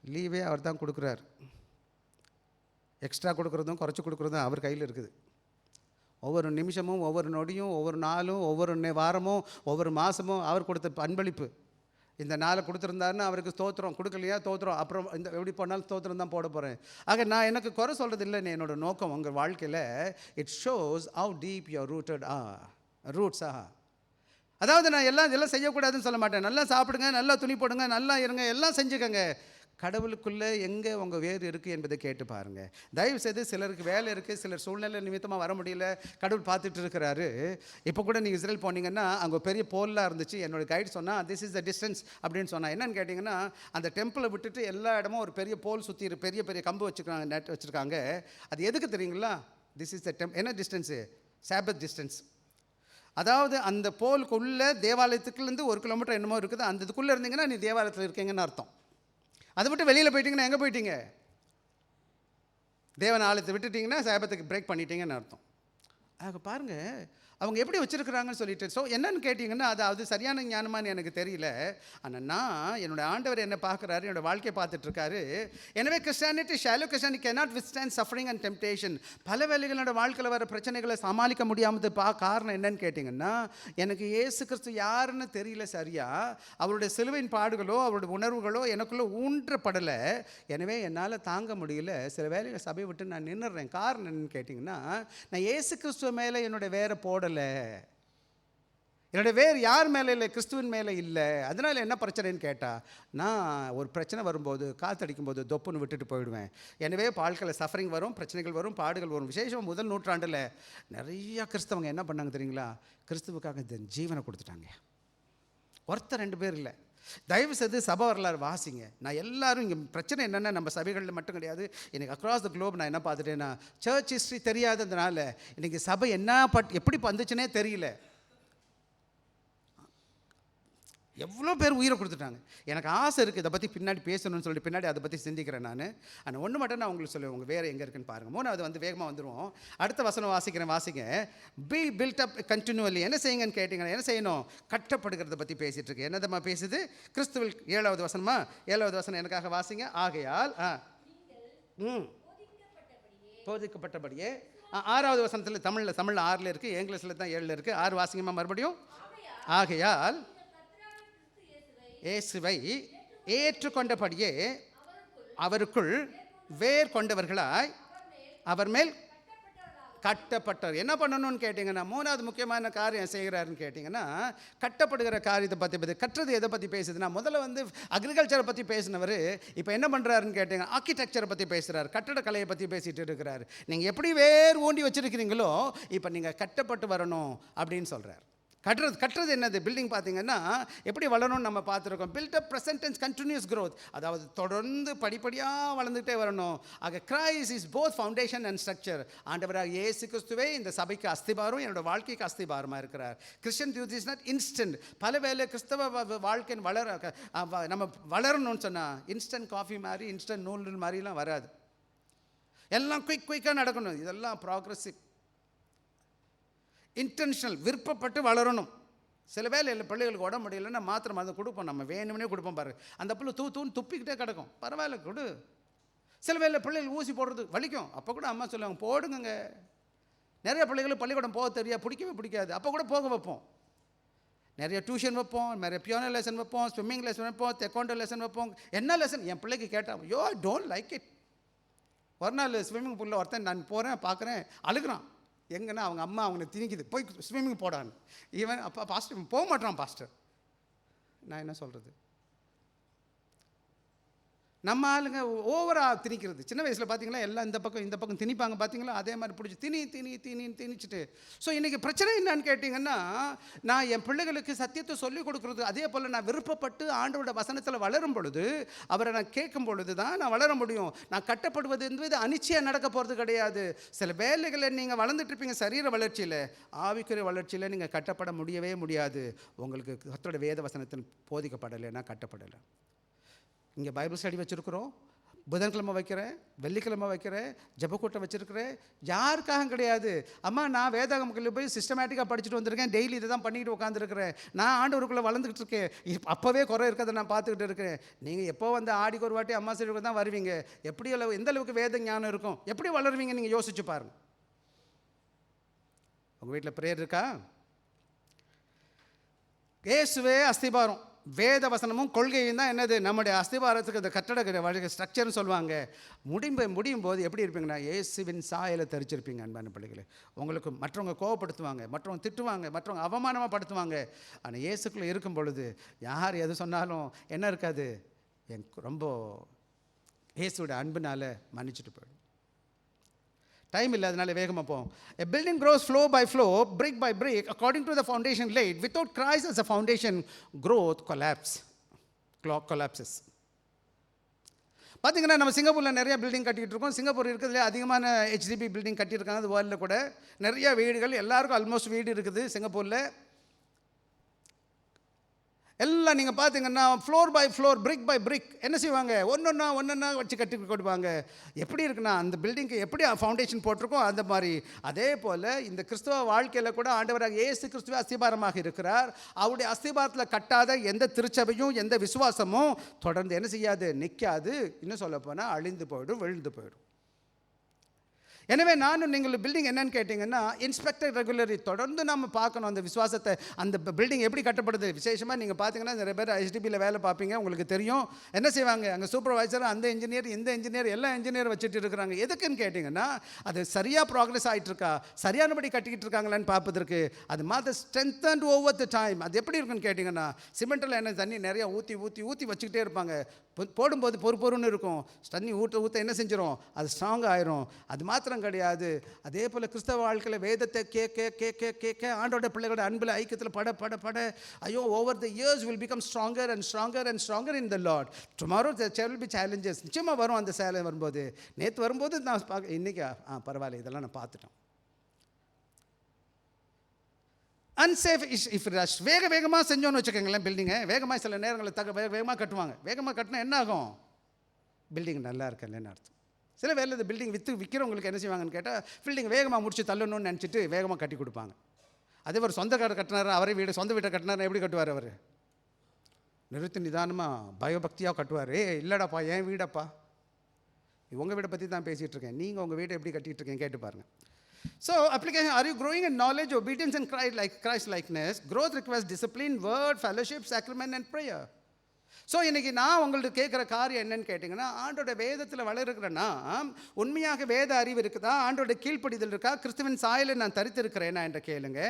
லீவே அவர் தான் கொடுக்குறார். எக்ஸ்ட்ரா கொடுக்குறதும் குறைச்சி கொடுக்குறதும் அவர் கையில் இருக்குது. ஒவ்வொரு நிமிஷமும், ஒவ்வொரு நொடியும், ஒவ்வொரு நாளும், ஒவ்வொரு வாரமும், ஒவ்வொரு மாதமும் அவர் கொடுத்த அன்பளிப்பு. இந்த நாளை கொடுத்துருந்தாருன்னு அவருக்கு ஸ்தோத்திரம், கொடுக்கலையா தோத்திரம், அப்புறம் இந்த எப்படி போனாலும் ஸ்தோத்திரம் தான் போட போகிறேன். ஆக நான் எனக்கு குறை சொல்கிறது இல்லைன்னு என்னோடய நோக்கம் உங்கள் வாழ்க்கையில் it shows how deep your ரூட்ஸா. அதாவது நான் இதெல்லாம் செய்யக்கூடாதுன்னு சொல்ல மாட்டேன். நல்லா சாப்பிடுங்க, நல்லா துணி போடுங்க, நல்லா இருங்க, எல்லாம் செஞ்சுக்கங்க. கடவுளுக்குள்ளே எங்கே உங்கள் வேறு இருக்குது என்பதை கேட்டு பாருங்கள். தயவுசெய்து சிலருக்கு வேலை இருக்குது, சிலர் சூழ்நிலை நிமித்தமாக வர முடியல, கடவுள் பார்த்துட்டு இருக்கிறாரு. இப்போ கூட நீங்கள் இஸ்ரேல் போனீங்கன்னா அங்கே பெரிய போல்லாம் இருந்துச்சு. என்னோடய கைடு சொன்னால் திஸ் இஸ் த டிஸ்டன்ஸ் அப்படின்னு சொன்னால் என்னென்னு கேட்டிங்கன்னா, அந்த டெம்பிளை விட்டுட்டு எல்லா இடமும் ஒரு பெரிய போல் சுற்றி பெரிய பெரிய கம்பு வச்சுருக்காங்க, நெட் வச்சுருக்காங்க. அது எதுக்கு தெரியுங்களா? திஸ் இஸ் த என்ன டிஸ்டன்ஸு? சாபத் டிஸ்டன்ஸ். அதாவது அந்த போலுக்குள்ளே தேவாலயத்துக்குலேருந்து 1 கிலோமீட்டர் என்னமோ இருக்குது. அந்த இதுக்குள்ளே இருந்தீங்கன்னா நீ தேவாலயத்தில் இருக்கீங்கன்னு அர்த்தம். அதை விட்டு வெளியில் போயிட்டீங்கன்னா எங்கே போயிட்டீங்க? தேவன் ஆலயத்தை விட்டுட்டிங்கன்னா சாபத்துக்கு பிரேக் பண்ணிட்டீங்கன்னு அர்த்தம். ஆக பாருங்கள் அவங்க எப்படி வச்சுருக்குறாங்கன்னு சொல்லிட்டு. ஸோ என்னென்னு கேட்டிங்கன்னா அது சரியான ஞானமானு எனக்கு தெரியல. ஆனால் நான் என்னோடய ஆண்டவர் என்ன பார்க்குறாரு, என்னோடய வாழ்க்கையை பார்த்துட்ருக்காரு. எனவே Christianity shallow Christianity cannot withstand suffering and temptation. பல வேலைகளோட வாழ்க்கையில் வர பிரச்சனைகளை சமாளிக்க முடியாமல் காரணம் என்னன்னு கேட்டிங்கன்னா, எனக்கு இயேசு கிறிஸ்து யாருன்னு தெரியல சரியா. அவருடைய சிலுவையின் பாடுகளோ அவருடைய உணர்வுகளோ எனக்குள்ளே ஊன்றப்படலை. எனவே என்னால் தாங்க முடியல. சில வேலைகளை சபையை விட்டு நான் நின்றுறேன். காரணம் என்னன்னு கேட்டிங்கன்னா, நான் இயேசு கிறிஸ்துவ மேலே என்னுடைய வேற போடலை. என்னோட வேறு யார் மேலே இல்லை, கிறிஸ்துவின் மேலே இல்லை. அதனால் என்ன பிரச்சனைன்னு கேட்டால், நான் ஒரு பிரச்சனை வரும்போது காற்றடிக்கும் போது தொப்புன்னு விட்டுட்டு போயிடுவேன். எனவே வாழ்க்கையில் சஃபரிங் வரும், பிரச்சனைகள் வரும், பாடுகள் வரும். விசேஷம் முதல் நூற்றாண்டில் நிறையா கிறிஸ்தவங்க என்ன பண்ணாங்க தெரியுங்களா? கிறிஸ்துவுக்காக இந்த ஜீவனை கொடுத்துட்டாங்க. ஒருத்தர் 2 பேர் இல்லை. தயவு செய்து சபை வரலாறு வாசிங்க. நான் எல்லாரும் இங்கே பிரச்சனை என்னென்னா நம்ம சபைகளில் மட்டும் கிடையாது, இன்றைக்கி அக்ராஸ் த குளோப் நான் என்ன பார்த்துட்டேன்னா, சர்ச் ஹிஸ்ட்ரி தெரியாததுனால இன்றைக்கி சபை எப்படி வந்துச்சுன்னே தெரியல. எவ்வளோ பேர் உயிரை கொடுத்துட்டாங்க. எனக்கு ஆசை இருக்குது இதை பற்றி பின்னாடி பேசணும்னு சொல்லிட்டு பின்னாடி அதை பற்றி சிந்திக்கிறேன் நான். ஆனால் ஒன்று மட்டும் நான் உங்களுக்கு சொல்லுவேன், உங்கள் வேறு எங்கே இருக்குன்னு பாருங்கள். 3வது வேகமாக வந்துடுவோம். அடுத்த வசனம் வாசிங்க. B build up continually. என்ன செய்யுங்கன்னு கேட்டிங்கன்னா என்ன செய்யணும்? கட்டப்படுகிறத பற்றி பேசிகிட்டு இருக்கு. என்னதம்மா பேசுது? கிறிஸ்துவில் 7வது வசனமா? 7வது வசனம் எனக்காக வாசிங்க. ஆகையால் போதிக்கப்பட்டபடியே. 6வது வசனத்தில் தமிழில் 6ல் இருக்குது, இங்கிலீஷில் தான் 7ல் இருக்குது. 6 வாசிங்கம்மா மறுபடியும். ஆகையால் இயேசுவை ஏற்றுக்கொண்டபடியே அவருக்குள் வேர் கொண்டவர்களாய் அவர் மேல் கட்டப்பட்டவர். என்ன பண்ணணும்னு கேட்டிங்கன்னா, 3வது முக்கியமான காரியம் செய்கிறாருன்னு கேட்டிங்கன்னா, கட்டப்படுகிற காரியத்தை பற்றி கட்டுறது எதை பற்றி பேசுதுன்னா, முதல்ல அக்ரிகல்ச்சரை பற்றி பேசினவர் இப்போ என்ன பண்ணுறாருன்னு கேட்டிங்கன்னா ஆர்கிடெக்சரை பற்றி பேசுகிறார், கட்டடக்கலையை பற்றி பேசிகிட்டு இருக்கிறார். நீங்கள் எப்படி வேர் ஊண்டி வச்சுருக்கிறீங்களோ இப்போ நீங்கள் கட்டப்பட்டு வரணும் அப்படின்னு சொல்கிறார். கட்டுறது என்னது? பில்டிங் பார்த்தீங்கன்னா எப்படி வளரணும்னு நம்ம பார்த்துருக்கோம். Build up present tense continuous growth. அதாவது தொடர்ந்து படிப்படியாக வளர்ந்துகிட்டே வரணும். ஆக Christ is both foundation and structure. ஆண்டவராக இயேசு கிறிஸ்துவே இந்த சபைக்கு அஸ்திபாரம், என்னோட வாழ்க்கைக்கு அஸ்திபாரமாக இருக்கிறார். Christian youth is not instant. பல வேலை கிறிஸ்தவ வாழ்க்கையின் நம்ம வளரணும்னு சொன்னால் இன்ஸ்டன்ட் காஃபி மாதிரி, இன்ஸ்டன்ட் நூல் மாதிரிலாம் வராது. எல்லாம் குயிக்காக நடக்கணும். இதெல்லாம் ப்ராக்ரெசிவ், இன்டென்ஷனல், விருப்பப்பட்டு வளரணும். சில வேலையில் பிள்ளைகளுக்கு உடம்பு முடியலைன்னா மாத்திரை மருந்து கொடுப்போம், நம்ம வேணும்னே கொடுப்போம். பாருங்கள், அந்த பிள்ளை தூன்னு துப்பிக்கிட்டே கிடக்கும், பரவாயில்ல கொடு. சில வேலையில் பிள்ளைகள் ஊசி போடுறது வலிக்கும், அப்போ கூட அம்மா சொல்லுவாங்க போடுங்க. நிறைய பிள்ளைகளுக்கு பள்ளிக்கூடம் போக பிடிக்காது, அப்போ கூட போக வைப்போம். நிறைய டியூஷன் வைப்போம், நிறைய பியானோ லெசன் வைப்போம், ஸ்விம்மிங் லெசன் வைப்போம், தெக்கோண்டோ லெசன் வைப்போம். என்ன லெசன் என் பிள்ளைக்கு கேட்டால் ஐ டோன்ட் லைக் இட். ஒரு நாள் ஸ்விம்மிங் பூலில் ஒருத்தன் நான் போகிறேன் பார்க்குறேன் அழுகிறான். எங்கன்னா அவங்க அம்மா அவனை திணிக்குது போய் ஸ்விம்மிங் போடான்னு. ஈவன் அப்பா பாஸ்டர் போக மாட்டான். பாஸ்டர் நான் என்ன சொல்கிறது? நம்ம ஆளுங்க ஓவராக திணிக்கிறது. சின்ன வயசில் பார்த்தீங்களா, எல்லாம் இந்த பக்கம் திணிப்பாங்க பார்த்தீங்களா, அதே மாதிரி பிடிச்சி திணிச்சிட்டு. ஸோ இன்றைக்கி பிரச்சனை என்னன்னு கேட்டிங்கன்னா, நான் என் பிள்ளைகளுக்கு சத்தியத்தை சொல்லிக் கொடுக்குறது, அதே போல் நான் விருப்பப்பட்டு ஆண்டவரோட வசனத்தில் வளரும் பொழுது, அவரை நான் கேட்கும் பொழுது தான் நான் வளர முடியும். நான் கட்டப்படுவது என்பது அனிச்சையாக நடக்க போகிறது கிடையாது. சில வேலைகளை நீங்கள் வளர்ந்துட்டுருப்பீங்க சரீர வளர்ச்சியில், ஆவிக்குரிய வளர்ச்சியில் நீங்கள் கட்டப்பட முடியவே முடியாது. உங்களுக்கு கர்த்தருடைய வேத வசனத்தில் போதிக்கப்படலைன்னா கட்டப்படலை. இங்கே பைபிள் ஸ்டடி வச்சுருக்குறோம், புதன்கிழமை வைக்கிறேன், வெள்ளிக்கிழமை வைக்கிறேன், ஜெபக்கூட்டம் வச்சுருக்கிறேன். யாருக்காக கிடையாது. அம்மா நான் வேதாகமத்தில் போய் சிஸ்டமேட்டிக்காக படிச்சுட்டு வந்திருக்கேன், டெய்லி இதை தான் பண்ணிக்கிட்டு உட்காந்துருக்கிறேன், நான் ஆண்டவருக்குள்ளே வளர்ந்துக்கிட்டு இருக்கேன், அப்போவே குறை இருக்கிறத நான் பார்த்துக்கிட்டு இருக்கேன். நீங்கள் எப்போ வந்து ஆடிக்கு ஒரு வாட்டி அம்மா சரி தான் வருவீங்க, எப்படி எந்த அளவுக்கு வேத ஞானம் இருக்கும், எப்படி வளருவீங்க நீங்கள் யோசிச்சு பாருங்கள். உங்கள் வீட்டில் ப்ரேயர் இருக்கா? இயேசுவே அஸ்திபாரம், வேத வசனமும் கொள்கையும் தான் என்னது நம்முடைய அஸ்திபாரத்துக்கு அந்த கட்டட ஸ்ட்ரக்சர்னு சொல்லுவாங்க. முடியும் போது எப்படி இருப்பீங்கன்னா, இயேசுவின் சாயலை தரிச்சிருப்பீங்க. அன்பான பிள்ளைகளே, உங்களுக்கு மற்றவங்க கோவப்படுத்துவாங்க, மற்றவங்க திட்டுவாங்க, மற்றவங்க அவமானமாக படுத்துவாங்க. ஆனால் இயேசுக்குள்ளே இருக்கும் பொழுது யார் எது சொன்னாலும் என்ன இருக்காது, ரொம்ப இயேசுவோட அன்புனால மன்னிச்சுட்டு போயிடும். டைம் இல்லை, அதனால வேகமாக போவோம். A building grows floor by floor, brick by brick, according to the foundation laid. Without Christ as a foundation, growth collapses. பார்த்தீங்கன்னா நம்ம சிங்கப்பூரில் நிறைய பில்டிங் கட்டிகிட்டு இருக்கோம். சிங்கப்பூர் இருக்கிறதுலே அதிகமான HDB பில்டிங் கட்டியிருக்காங்க. அது வேர்ல்டில் கூட நிறைய வீடுகள், எல்லாருக்கும் ஆல்மோஸ்ட் வீடு இருக்குது சிங்கப்பூரில். எல்லாம் நீங்கள் பார்த்தீங்கன்னா floor by floor, brick by brick என்ன செய்வாங்க, ஒன்றொன்னா வச்சு கட்டி கொடுப்பாங்க. எப்படி இருக்குன்னா, அந்த பில்டிங்க்கு எப்படி ஃபவுண்டேஷன் போட்டிருக்கோம் அந்த மாதிரி. அதே போல் இந்த கிறிஸ்தவ வாழ்க்கையில் கூட ஆண்டவராக இயேசு கிறிஸ்துவ அஸ்திபாரமாக இருக்கிறார். அவருடைய அஸ்திபாரத்தில் கட்டாத எந்த திருச்சபையும் எந்த விசுவாசமும் தொடர்ந்து என்ன செய்யாது, நிற்காது. இன்னும் சொல்ல போனால் அழிந்து போயிடும், விழுந்து போயிடும். எனவே நானும் நீங்கள் பில்டிங் என்னன்னு கேட்டிங்கன்னா, இன்ஸ்பெக்டர் ரெகுலரி தொடர்ந்து நம்ம பார்க்கணும் அந்த விசுவாசத்தை. அந்த பில்டிங் எப்படி கட்டப்படுது. விசேஷமாக நீங்கள் பார்த்தீங்கன்னா நிறைய பேர் HDBயில் வேலை பார்ப்பீங்க, உங்களுக்கு தெரியும். என்ன செய்வாங்க, அங்கே சூப்பர்வைசர், அந்த இன்ஜினியர், இந்த இன்ஜினியர், எல்லா இன்ஜினியர் வச்சுட்டு இருக்கிறாங்க. எதுக்குன்னு கேட்டிங்கன்னா, அது சரியாக ப்ராக்ரஸ் ஆகிட்டு இருக்கா, சரியானபடி கட்டிக்கிட்டு இருக்காங்களான்னு பார்ப்பதற்கு. அது மாதிரி ஸ்ட்ரென்தன்ட் ஓவர் த டைம். அது எப்படி இருக்குன்னு கேட்டிங்கன்னா, சிமெண்ட்டில் என்ன தண்ணி நிறையா ஊற்றி வச்சுக்கிட்டே இருப்பாங்க. போடும்போது பொறுன்னு இருக்கும். தண்ணி ஊற்ற என்ன செஞ்சிடும், அது ஸ்ட்ராங் ஆயிரும். அது மாத்திரம் கிடையாது. அதே போல் கிறிஸ்தவ வாழ்க்கையில் வேதத்தை கேட்க ஆண்டோட பிள்ளைகளோட அன்பில் ஐக்கியத்தில் பட ஐயோ, over the years will become stronger and stronger and stronger in the Lord. Tomorrow there will be challenges. நிச்சயமாக வரும் அந்த சேலை வரும்போது. நேற்று வரும்போது நான் இன்றைக்கி பரவாயில்ல, இதெல்லாம் நான் பார்த்துட்டோம். Unsafe if rush. வேகமாக செஞ்சோன்னு வச்சுக்கோங்களேன், பில்டிங்கை வேகமாக சில நேரங்களில் வேகமாக கட்டுவாங்க. வேகமாக கட்டினா என்ன ஆகும், பில்டிங் நல்லா இருக்கலன்னு அர்த்தம். சில வேலை இந்த பில்டிங் விற்கிறவங்களுக்கு என்ன செய்வாங்கன்னு கேட்டால், பில்டிங் வேகமாக முடிச்சு தள்ளணும்னு நினச்சிட்டு வேகமாக கட்டி கொடுப்பாங்க. அதே ஒரு சொந்த காரை கட்டினார், அவரே சொந்த வீட்டை கட்டினார், எப்படி கட்டுவார் அவர், நிறுத்தி நிதானமாக பயபக்தியாக கட்டுவார். இல்லைடாப்பா என் வீடப்பா, உங்கள் வீடை பற்றி தான் பேசிகிட்டு இருக்கேன், நீங்கள் உங்கள் வீட்டை எப்படி கட்டிகிட்டு இருக்கேன் கேட்டு பாருங்கள். So, application, are you growing in knowledge, obedience and Christ likeness? Growth requires discipline, word, fellowship, sacrament and prayer. So இன்றைக்கி நான் உங்கள்ட்ட கேட்குற காரியம் என்னன்னு கேட்டிங்கன்னா, ஆண்டோட வேதத்தில் வளருக்கிறேன்னா உண்மையாக வேத அறிவு இருக்குதா, ஆண்டோட கீழ்ப்படிதல் இருக்கா, கிறிஸ்துவின் சாயலை நான் தரித்திருக்கிறேன்னா என்ற கேளுங்க.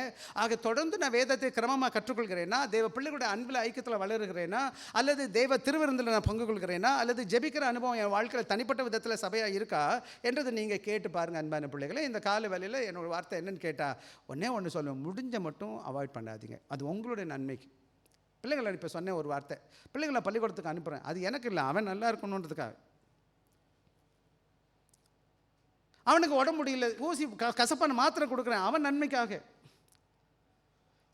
ஆக தொடர்ந்து நான் வேதத்தை கிரமமாக கற்றுக்கொள்கிறேன்னா, தேவ பிள்ளைகளுடைய அன்பில் ஐக்கியத்தில் வளருகிறேன்னா, அல்லது தேவ திருவிருந்தில் நான் பங்கு கொள்கிறேன்னா, அல்லது ஜெபிக்கிற அனுபவம் என் வாழ்க்கையில் தனிப்பட்ட விதத்தில் சபையாக இருக்கா என்றது நீங்கள் கேட்டு பாருங்கள். அன்பான பிள்ளைகளை, இந்த கால வேளையில் என்னோடய வார்த்தை என்னன்னு கேட்டால் ஒன்று சொல்லுவேன், முடிஞ்ச மட்டும் அவாய்ட் பண்ணாதீங்க. அது உங்களுடைய நன்மைக்கு. பிள்ளைங்களை இப்போ சொன்னேன் ஒரு வார்த்தை, பிள்ளைங்களை பள்ளிக்கூடத்துக்கு அனுப்புகிறேன், அது எனக்கு இல்லை, அவன் நல்லா இருக்கணுன்றதுக்காக. அவனுக்கு உடம்பு முடியல, ஊசி கசப்பான மாத்திரை கொடுக்குறேன், அவன் நன்மைக்காக.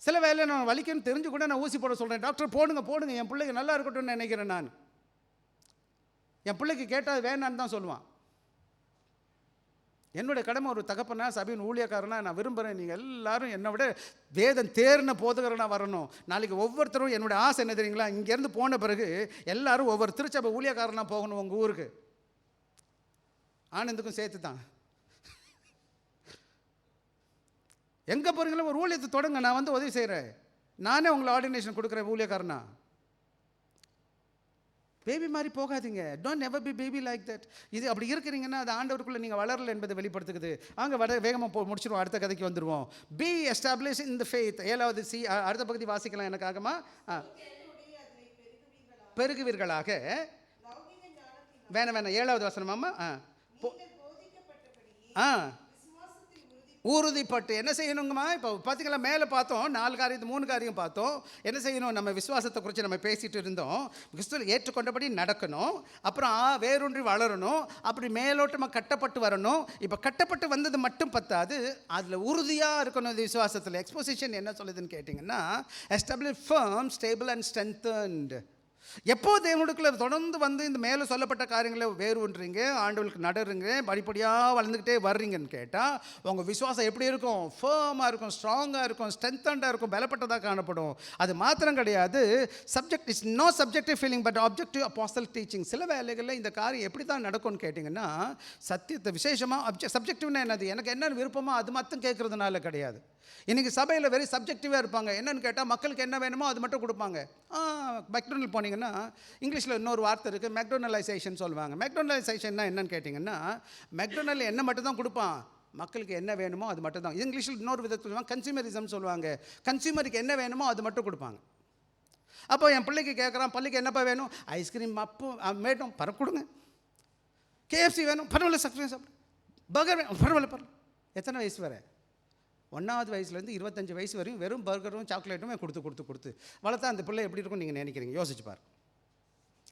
சில வேலை நான் வலிக்குன்னு தெரிஞ்சு கூட நான் ஊசி போட சொல்கிறேன், டாக்டர் போடுங்க என் பிள்ளைக்கு நல்லா இருக்கட்டும்னு நினைக்கிறேன். நான் என் பிள்ளைக்கு கேட்டால் வேணான்னு தான் சொல்லுவான். என்னுடைய கடமை ஒரு தகப்பனா, சபையின் ஊழியக்காரனா நான் விரும்புகிறேன், நீங்கள் எல்லாரும் என்னை விட வேதம் தேர்ன போதகரனாக வரணும். நாளைக்கு ஒவ்வொருத்தரும் என்னுடைய ஆசை என்ன தெரியுங்களா, இங்கேருந்து போன பிறகு எல்லாரும் ஒவ்வொரு திருச்சபை ஊழியக்காரனாக போகணும் உங்கள் ஊருக்கு. ஆனந்துக்கும் சேர்த்து தான். எங்கே போகிறீங்களோ ஒரு ஊழியத்தை தொடங்க, நான் வந்து உதவி செய்கிறேன், நானே உங்களை ஆர்டினேஷன் கொடுக்குறேன் ஊழியக்காரனா. பேபி மாதிரி போகாதீங்க. Don't never be baby like that. இது அப்படி இருக்கிறீங்கன்னா அது ஆண்டவருக்குள்ளே நீங்கள் வளரல என்பதை வெளிப்படுத்துக்குது. அங்கே வேகமாக முடிச்சிடுவோம், அடுத்த கதைக்கு வந்துடுவோம். B establish in the faith. 7வது சி, அடுத்த பகுதி வாசிக்கலாம் எனக்காகமா. பெருகுவீர்களாக வேணாம் 7வது வசனமாம்மா. ஆ உறுதிப்பட்டு என்ன செய்யணுங்கம்மா? இப்போ பார்த்தீங்களா, மேலே பார்த்தோம் 4 காரியம் 3 காரியம் பார்த்தோம். என்ன செய்யணும்? நம்ம விசுவாசத்தை குறித்து நம்ம பேசிகிட்டு இருந்தோம். கிறிஸ்துவில் ஏற்றுக்கொண்டபடி நடக்கணும், அப்புறம் வேரூன்றி வளரணும், அப்படி மேலோட்டமாக கட்டப்பட்டு வரணும். இப்போ கட்டப்பட்டு வந்தது மட்டும் பத்தாது, அதில் உறுதியாக இருக்கணும். இந்த விசுவாசத்தில் எக்ஸ்போசிஷன் என்ன சொல்லுதுன்னு கேட்டிங்கன்னா, establish firm stable and strengthened. எப்போ தேவனுக்குள்ள தொடர்ந்து வந்து இந்த மேலே சொல்லப்பட்ட காரியங்களை வேறுன்றீங்க, ஆண்டவர்களுக்கு நடருங்க, படிப்படியாக வளர்ந்துக்கிட்டே வர்றீங்கன்னு கேட்டால் உங்கள் விசுவாசம் எப்படி இருக்கும்? ஃபர்மாக இருக்கும், ஸ்ட்ராங்காக இருக்கும், ஸ்ட்ரென்த்தண்டாக இருக்கும், பலப்பட்டதாக காணப்படும். அது மாத்திரம் கிடையாது, subject is no subjective feeling but objective apostle teaching. சில வேலைகளில் இந்த காரியம் எப்படி தான் நடக்கும்னு கேட்டிங்கன்னா, சத்தியத்தை விசேஷமாக சப்ஜெக்டிவ்னா என்னது? எனக்கு என்ன விருப்பமோ அது மட்டும் கேட்குறதுனால கிடையாது. இன்றைக்கி சபையில் வெரி சப்ஜெக்டிவாக இருப்பாங்க. என்னென்னு கேட்டால், மக்களுக்கு என்ன வேணுமோ அது மட்டும் கொடுப்பாங்க. மெக்டொனல் போனீங்கன்னா இங்கிலீஷில் இன்னொரு வார்த்தை இருக்குது, மெக்டொனலைசேஷன் சொல்லுவாங்க. மெக்டொனலைசேஷன்னா என்னன்னு கேட்டிங்கன்னா, மெக்டொனல் என்ன மட்டும் தான் கொடுப்பான், மக்களுக்கு என்ன வேணுமோ அது மட்டும் தான். இங்கிலீஷில் இன்னொரு விதத்தில் சொல்லுவாங்க, கன்சியூமரிசம் சொல்லுவாங்க. கன்சியூமருக்கு என்ன வேணுமோ அது மட்டும் கொடுப்பாங்க. அப்போ என் பிள்ளைக்கு கேட்குறான், பள்ளிக்கு என்னப்பா வேணும்? ஐஸ்கிரீம் அப்பு வேணும், பர கொடுங்க. கேஎஃப்சி வேணும், பரவாயில்ல சக்ஸஸ் சாப்பிடு. பர்கர் வேணும், பரவாயில்ல. எத்தனை வயசு வரை? 1வது வயசுலேருந்து 25 வயசு வரையும் வெறும் பர்கரும் சாக்லேட்டுமே கொடுத்து வளர்த்தா அந்த பிள்ளை எப்படி இருக்கும் நீங்கள் நினைக்கிறீங்க? யோசிச்சு பாரு,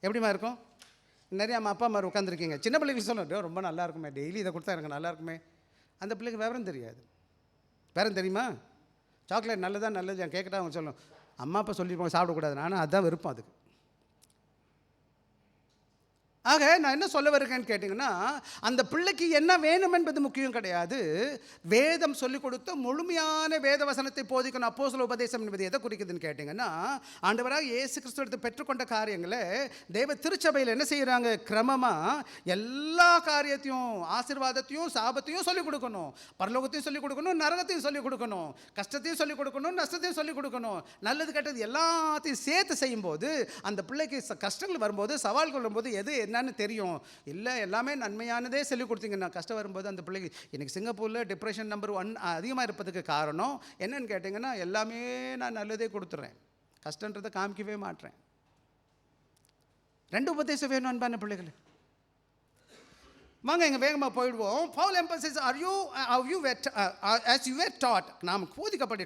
எப்படிமா இருக்கும்? நிறைய அப்பா அம்மா உட்காந்துருக்கீங்க, சின்ன பிள்ளைகளுக்கு சொல்லணும், ரொம்ப நல்லா இருக்குமே, டெய்லி இதை கொடுத்தா எனக்கு நல்லா இருக்குமே. அந்த பிள்ளைக்கு விவரம் தெரியாது. வேறு தெரியுமா? சாக்லேட் நல்லதா நல்லது நான் கேட்கட்டா அவங்க சொல்லணும், அம்மா அப்பா சொல்லியிருப்பாங்க சாப்பிடக்கூடாது, நானும் அதுதான் விருப்பம் அதுக்கு. ஆக நான் என்ன சொல்ல வருகிறேன்னு கேட்டிங்கன்னா, அந்த பிள்ளைக்கு என்ன வேணும் என்பது முக்கியம் கிடையாது. வேதம் சொல்லிக் கொடுத்து முழுமையான வேத வசனத்தை போதிக்கணும். அப்போஸ்தல உபதேசம் என்பது எதை குறிக்குதுன்னு கேட்டிங்கன்னா, ஆண்டவராக இயேசு கிறிஸ்து எடுத்து பெற்றுக்கொண்ட காரியங்களை தேவ திருச்சபையில் என்ன செய்கிறாங்க? கிரமமாக எல்லா காரியத்தையும், ஆசீர்வாதத்தையும் சாபத்தையும் சொல்லிக் கொடுக்கணும், பரலோகத்தையும் சொல்லிக் கொடுக்கணும், நரகத்தையும் சொல்லிக் கொடுக்கணும், கஷ்டத்தையும் சொல்லிக் கொடுக்கணும், நஷ்டத்தையும் சொல்லிக் கொடுக்கணும், நல்லது கெட்டது எல்லாத்தையும் சேர்த்து செய்யும்போது அந்த பிள்ளைக்கு கஷ்டங்கள் வரும்போது, சவால்கள் வரும்போது எது என்னன்னு தெரியும். இல்லை எல்லாமே நன்மையானதே சொல்லி கொடுத்தீங்கன்னா, கஷ்டம் வரும்போது அந்த பிள்ளைக்கு இன்றைக்கி சிங்கப்பூரில் டிப்ரெஷன் நம்பர் 1 அதிகமாக இருப்பதுக்கு காரணம் என்னன்னு கேட்டிங்கன்னா, எல்லாமே நான் நல்லதே கொடுத்துட்றேன், கஷ்டன்றதை காமிக்கவே மாட்டேறேன். 2 உபதேசம் வேணும் அன்பான பிள்ளைகள். வாங்க எங்கள் வேகமாக போயிடுவோம். Paul emphasizes, as you were taught, நாம் போதிக்கப்பட்ட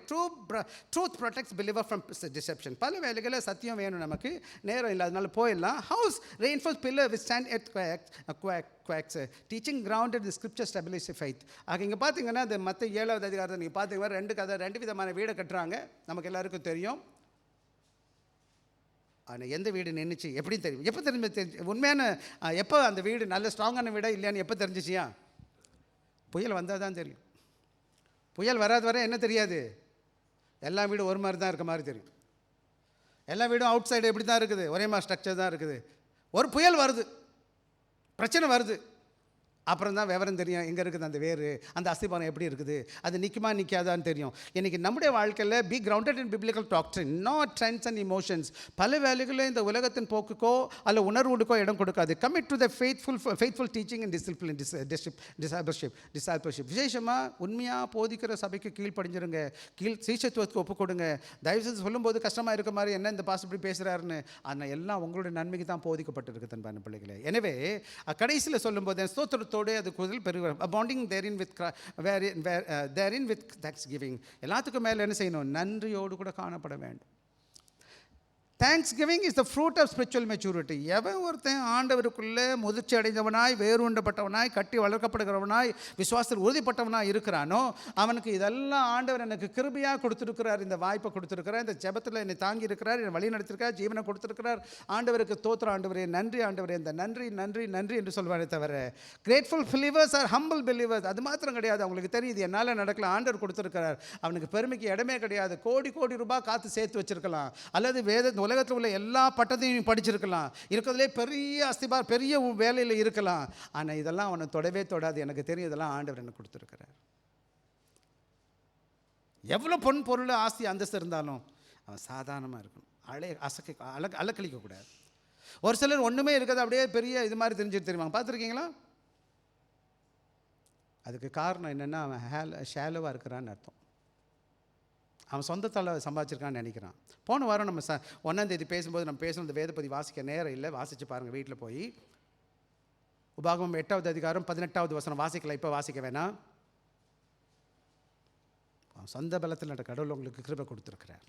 truth protects believer from deception. பல வேலைகளில் சத்தியம் வேணும், நமக்கு நேரம் இல்லை, அதனால போயிடலாம். House reinforce pillar withstand earthquakes teaching grounded the scripture stabilize faith. ஆக இங்கே பார்த்தீங்கன்னா, அது மற்ற 7வது அதிகாரத்தை நீங்கள் பார்த்தீங்கன்னா 2 விதமான வீடை கட்டுறாங்க, நமக்கு எல்லாருக்கும் தெரியும். ஆனால் எந்த வீடு நின்றுச்சு எப்படி தெரியும்? எப்போ தெரிஞ்சு உண்மையான எப்போ அந்த வீடு நல்ல ஸ்ட்ராங்கான வீடாக இல்லையான்னு எப்போ தெரிஞ்சிச்சியா? புயல் வந்தால் தான் தெரியும். புயல் வராது வர என்ன தெரியாது, எல்லா வீடும் ஒரு மாதிரி தான் இருக்க மாதிரி தெரியும். எல்லா வீடும் அவுட் சைடு எப்படி தான் இருக்குது, ஒரே மாதிரி ஸ்ட்ரக்சர் தான் இருக்குது. ஒரு புயல் வருது, பிரச்சனை வருது, அப்புறம் தான் விவரம் தெரியும், எங்கே இருக்குது அந்த வேறு, அந்த அஸ்திபாரம் எப்படி இருக்குது, அது நிற்குமா நிற்காதான்னு தெரியும். இன்றைக்கி நம்முடைய வாழ்க்கையில் be grounded in biblical doctrine, not trends and emotions. பல வேலைகளில் இந்த உலகத்தின் போக்குக்கோ அல்ல உணர்வுக்கோ இடம் கொடுக்காது. Commit to the faithful teaching and discipline discipleship. விசேஷமாக உண்மையாக போதிக்கிற சபைக்கு கீழ்ப்படிஞ்சிருங்க, சீஷத்துவத்துக்கு ஒப்புக் கொடுங்க. தயவுசெய்து சொல்லும்போது கஷ்டமாக இருக்க மாதிரி என்ன இந்த பாஸ் இப்படி பேசுகிறாருன்னு, ஆனால் எல்லாம் உங்களுடைய நன்மைக்கு தான் போதிக்கப்பட்டிருக்கு தன்பான பிள்ளைகளே. எனவே கடைசியில் சொல்லும்போது ஸ்தோத்திரத்தோடு அது குதில் பெருகும். அபாண்டிங் தேரின் வித் தேங்க்ஸ்கிவிங். எல்லாத்துக்கும் மேலே என்ன செய்யணும்? நன்றியோடு கூட காணப்பட வேண்டும். Thanksgiving is the fruit of spiritual maturity. எவன் ஒருத்தன் ஆண்டவருக்குள்ளே முதிர்ச்சி அடைந்தவனாய், வேரூண்டப்பட்டவனாய், கட்டி வளர்க்கப்படுகிறவனாய், விசுவாசத்தில் உறுதிப்பட்டவனாய் இருக்கிறானோ, அவனுக்கு இதெல்லாம் ஆண்டவர் எனக்கு கிருபையாக கொடுத்துருக்கிறார், இந்த வாய்ப்பை கொடுத்துருக்கிறார், இந்த ஜெபத்தில் என்னை தாங்கி இருக்கிறார், என்னை வழி நடத்திருக்கார், ஜீவனை கொடுத்துருக்கிறார். ஆண்டவருக்கு தோத்திர ஆண்டவரே, நன்றி ஆண்டவரே, இந்த நன்றி நன்றி நன்றி என்று சொல்வாரே தவிர, grateful believers are humble believers அது மாத்திரம் கிடையாது. அவங்களுக்கு தெரியுது என்னால் நடக்கல, ஆண்டவர் கொடுத்துருக்கிறார், அவனுக்கு பெருமைக்கு இடமே கிடையாது. கோடி கோடி ரூபாய் காத்து சேர்த்து வச்சிருக்கலாம், அல்லது உலகத்தில் உள்ள எல்லா பட்டத்தையும் படிச்சிருக்கலாம், இருக்கிறதுலே பெரிய அஸ்திபார் பெரிய வேலையில் இருக்கலாம். ஆனால் இதெல்லாம் அவனை தொடவே தொடாது. எனக்கு தெரியும் இதெல்லாம் ஆண்டவர் எனக்கு கொடுத்துருக்கிறார். எவ்வளோ பொன் பொருள் ஆஸ்தி அந்தஸ்து இருந்தாலும் அவன் சாதாரணமாக இருக்கணும், அலக்கழிக்கக்கூடாது. ஒரு சிலர் ஒன்றுமே இருக்காது, அப்படியே பெரிய இது மாதிரி தெரிஞ்சுட்டு தெரியுவாங்க, பார்த்துருக்கீங்களா? அதுக்கு காரணம் என்னென்னா, அவன் ஷேலோவாக இருக்கிறான்னு அர்த்தம். அவன் சொந்தத்தால் சம்பாதிச்சிருக்கான்னு நினைக்கிறான். போன வாரம் நம்ம 1ஆம் தேதி பேசும்போது நம்ம பேசணும், இந்த வேதப்பதி வாசிக்க நேரம் இல்லை, வாசித்து பாருங்கள் வீட்டில் போய். உபாகமம் 8வது அதிகாரம் 18வது வசனம் வாசிக்கலாம், இப்போ வாசிக்க வேணாம். சொந்த பலத்தில் நட கடவுள் உங்களுக்கு கிருபை கொடுத்துருக்கிறார்.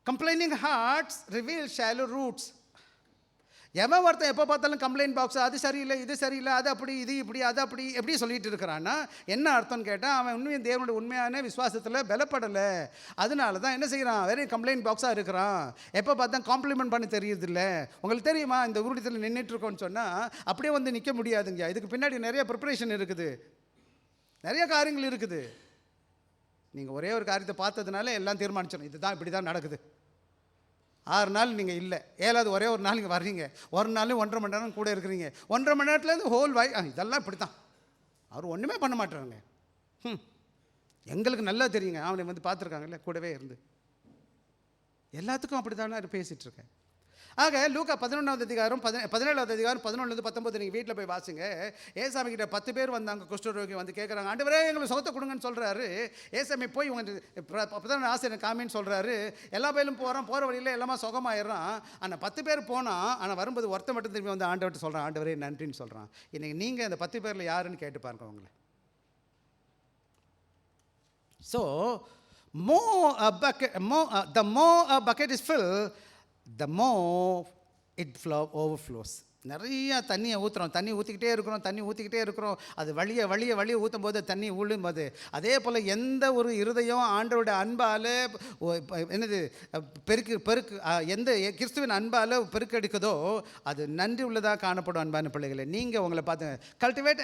Complaining hearts reveal shallow roots. எவன் ஒருத்தன் எப்போ பார்த்தாலும் கம்ப்ளைண்ட் பாக்ஸ், அது சரியில்லை இது சரியில்லை, அது அப்படி இது இப்படி அது அப்படி எப்படி சொல்லிட்டு இருக்கிறான்னா என்ன அர்த்தம்னு கேட்டால் அவன் உண்மையை தேவனுடைய உண்மையான விசுவாசத்தில் பலப்படலை. அதனால தான் என்ன செய்கிறான், வெறும் கம்ப்ளைண்ட் பாக்ஸாக இருக்கிறான். எப்போ பார்த்தா காம்ப்ளிமெண்ட் பண்ண தெரியுதில்ல. உங்களுக்கு தெரியுமா, இந்த ஊழியத்தில் நின்றுட்டுருக்கோன்னு சொன்னால் அப்படியே வந்து நிற்க முடியாதுங்க. இதுக்கு பின்னாடி நிறைய ப்ரிப்பரேஷன் இருக்குது, நிறைய காரியங்கள் இருக்குது. நீங்கள் ஒரே ஒரு காரியத்தை பார்த்ததுனால எல்லாம் தீர்மானிச்சிடணும், இதுதான் இப்படி தான் நடக்குது. 6 நாள் நீங்கள் இல்லை, 7வது ஒரே ஒரு நாள் நீங்கள் வர்றீங்க, ஒரு நாள் 1.5 மணி நேரம் கூட இருக்கிறீங்க. 1.5 மணி நேரத்துலேருந்து ஹோல் இதெல்லாம் இப்படி தான். அவர் ஒன்றுமே பண்ண மாட்டாருங்க. எங்களுக்கு நல்லா தெரியுங்க, அவனை வந்து பார்த்துருக்காங்கல்ல கூடவே இருந்து. எல்லாத்துக்கும் அப்படி தானே பேசிகிட்ருக்கேன். ஆக லூக்கா 11வது அதிகாரம் 17வது அதிகாரம் 11-19 நீங்கள் வீட்டில் போய் வாசிங்க. ஏசாமி கிட்ட 10 பேர் வந்தாங்க, குஷ்டரோகி வந்து கேட்குறாங்க, ஆண்டவரே எங்களுக்கு சுகத்தை கொடுங்கன்னு சொல்கிறாரு. ஏசாமி போய் இவங்க பிரதான ஆசிரியர் காமின்னு சொல்கிறாரு. எல்லா பேரும் போகிற வழியில் எல்லாமே சுகமாயிடுறான். ஆனால் 10 பேர் போனால், ஆனால் வரும்போது ஒருத்த மட்டும் திரும்பி வந்து ஆண்டவர்கிட்ட சொல்கிறான், ஆண்டவரே நன்றின்னு சொல்கிறான். இன்றைக்கி நீங்கள் அந்த 10 பேரில் யாருன்னு கேட்டு பாருங்க அவங்கள. So the more a bucket is filled, the more it overflows. நிறையா தண்ணியை ஊற்றுறோம், தண்ணி ஊற்றிக்கிட்டே இருக்கிறோம். அது வழியை ஊற்றும் போது தண்ணி ஊழும்போது, அதே போல் எந்த ஒரு இருதயம் ஆண்டவருடைய அன்பால் என்னது பெருக்கு எந்த கிறிஸ்துவின் அன்பால் பெருக்கெடுக்குதோ அது நன்றி உள்ளதாக காணப்படும். அன்பான பிள்ளைகளை, நீங்கள் உங்களை பார்த்து cultivate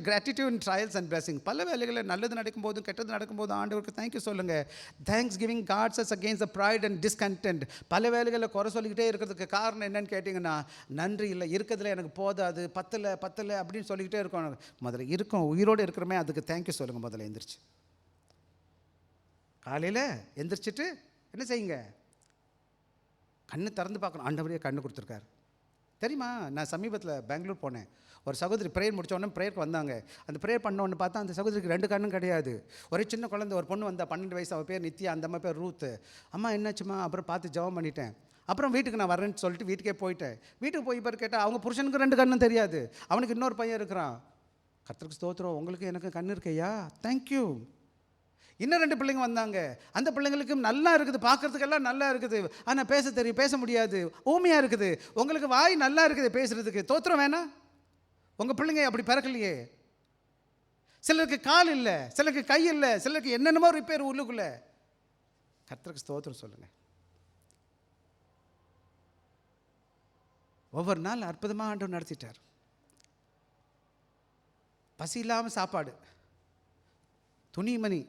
gratitude in trials and blessing. பல வேலைகளில் நல்லது நடக்கும்போதும் கெட்டது நடக்கும்போதும் ஆண்டவருக்கு தேங்க்யூ சொல்லுங்கள். Thanksgiving guards us against the pride and discontent. பல வேலைகளில் குறை சொல்லிக்கிட்டே இருக்கிறதுக்கு காரணம் என்னன்னு கேட்டிங்கன்னா, நன்றி இல்லை, இருக்கிறதுல எனக்கு போதாது, பத்தலை அப்படின்னு சொல்லிக்கிட்டே இருக்கோம். முதல்ல இருக்கும், உயிரோடு இருக்கிறமே, அதுக்கு தேங்க்யூ சொல்லுங்கள். முதல்ல எந்திரிச்சு காலையில் எந்திரிச்சிட்டு என்ன செய்யுங்க, கண்ணு திறந்து பார்க்கணும். ஆண்டவரே கண்ணு கொடுத்துருக்காரு. தெரியுமா, நான் சமீபத்தில் பெங்களூர் போனேன். ஒரு சகோதரி ப்ரேயர் முடித்தோடனே ப்ரேயருக்கு வந்தாங்க. அந்த ப்ரேயர் பண்ணோன்னு பார்த்தா அந்த சகோதரிக்கு 2 கண்ணும் கிடையாது. ஒரே சின்ன குழந்தை, ஒரு பொண்ணு வந்தால் 12 வயசு, அவள் பேர் நித்யா, அந்த அம்மா பேர் ரூத்து. அம்மா என்னாச்சுமா? அப்புறம் பார்த்து ஜெபம் பண்ணிட்டேன். அப்புறம் வீட்டுக்கு நான் வரேன்னு சொல்லிட்டு வீட்டுக்கே போயிட்டேன். வீட்டுக்கு போய் பாரு கேட்டால் அவங்க புருஷனுக்கு 2 கண்ணும் தெரியாது, அவனுக்கு இன்னொரு பையன் இருக்கிறான். கர்த்தருக்கு ஸ்தோத்திரம், உங்களுக்கு எனக்கு கண்ணு இருக்கையா, தேங்க்யூ. இன்னும் 2 பிள்ளைங்க வந்தாங்க. அந்த பிள்ளைங்களுக்கும் நல்லா இருக்குது, பார்க்குறதுக்கெல்லாம் நல்லா இருக்குது, ஆனால் பேச தெரியும், பேச முடியாது, ஊமையாக இருக்குது. உங்களுக்கு வாய் நல்லா இருக்குது பேசுகிறதுக்கு, தோத்திரம் வேணாம்? உங்கள் பிள்ளைங்க அப்படி பிறக்கலையே. சிலருக்கு கால் இல்லை, சிலருக்கு கை இல்லை, சிலருக்கு என்னென்னமோ ரிப்பேர் உள்ளுக்குள்ளே. கர்த்தருக்கு ஸ்தோத்திரம் சொல்லுங்கள். ஒவ்வொரு நாள் அற்புதமாக ஆண்டவர் நடத்திட்டார். பசி இல்லாமல் சாப்பாடு, துணிமணி,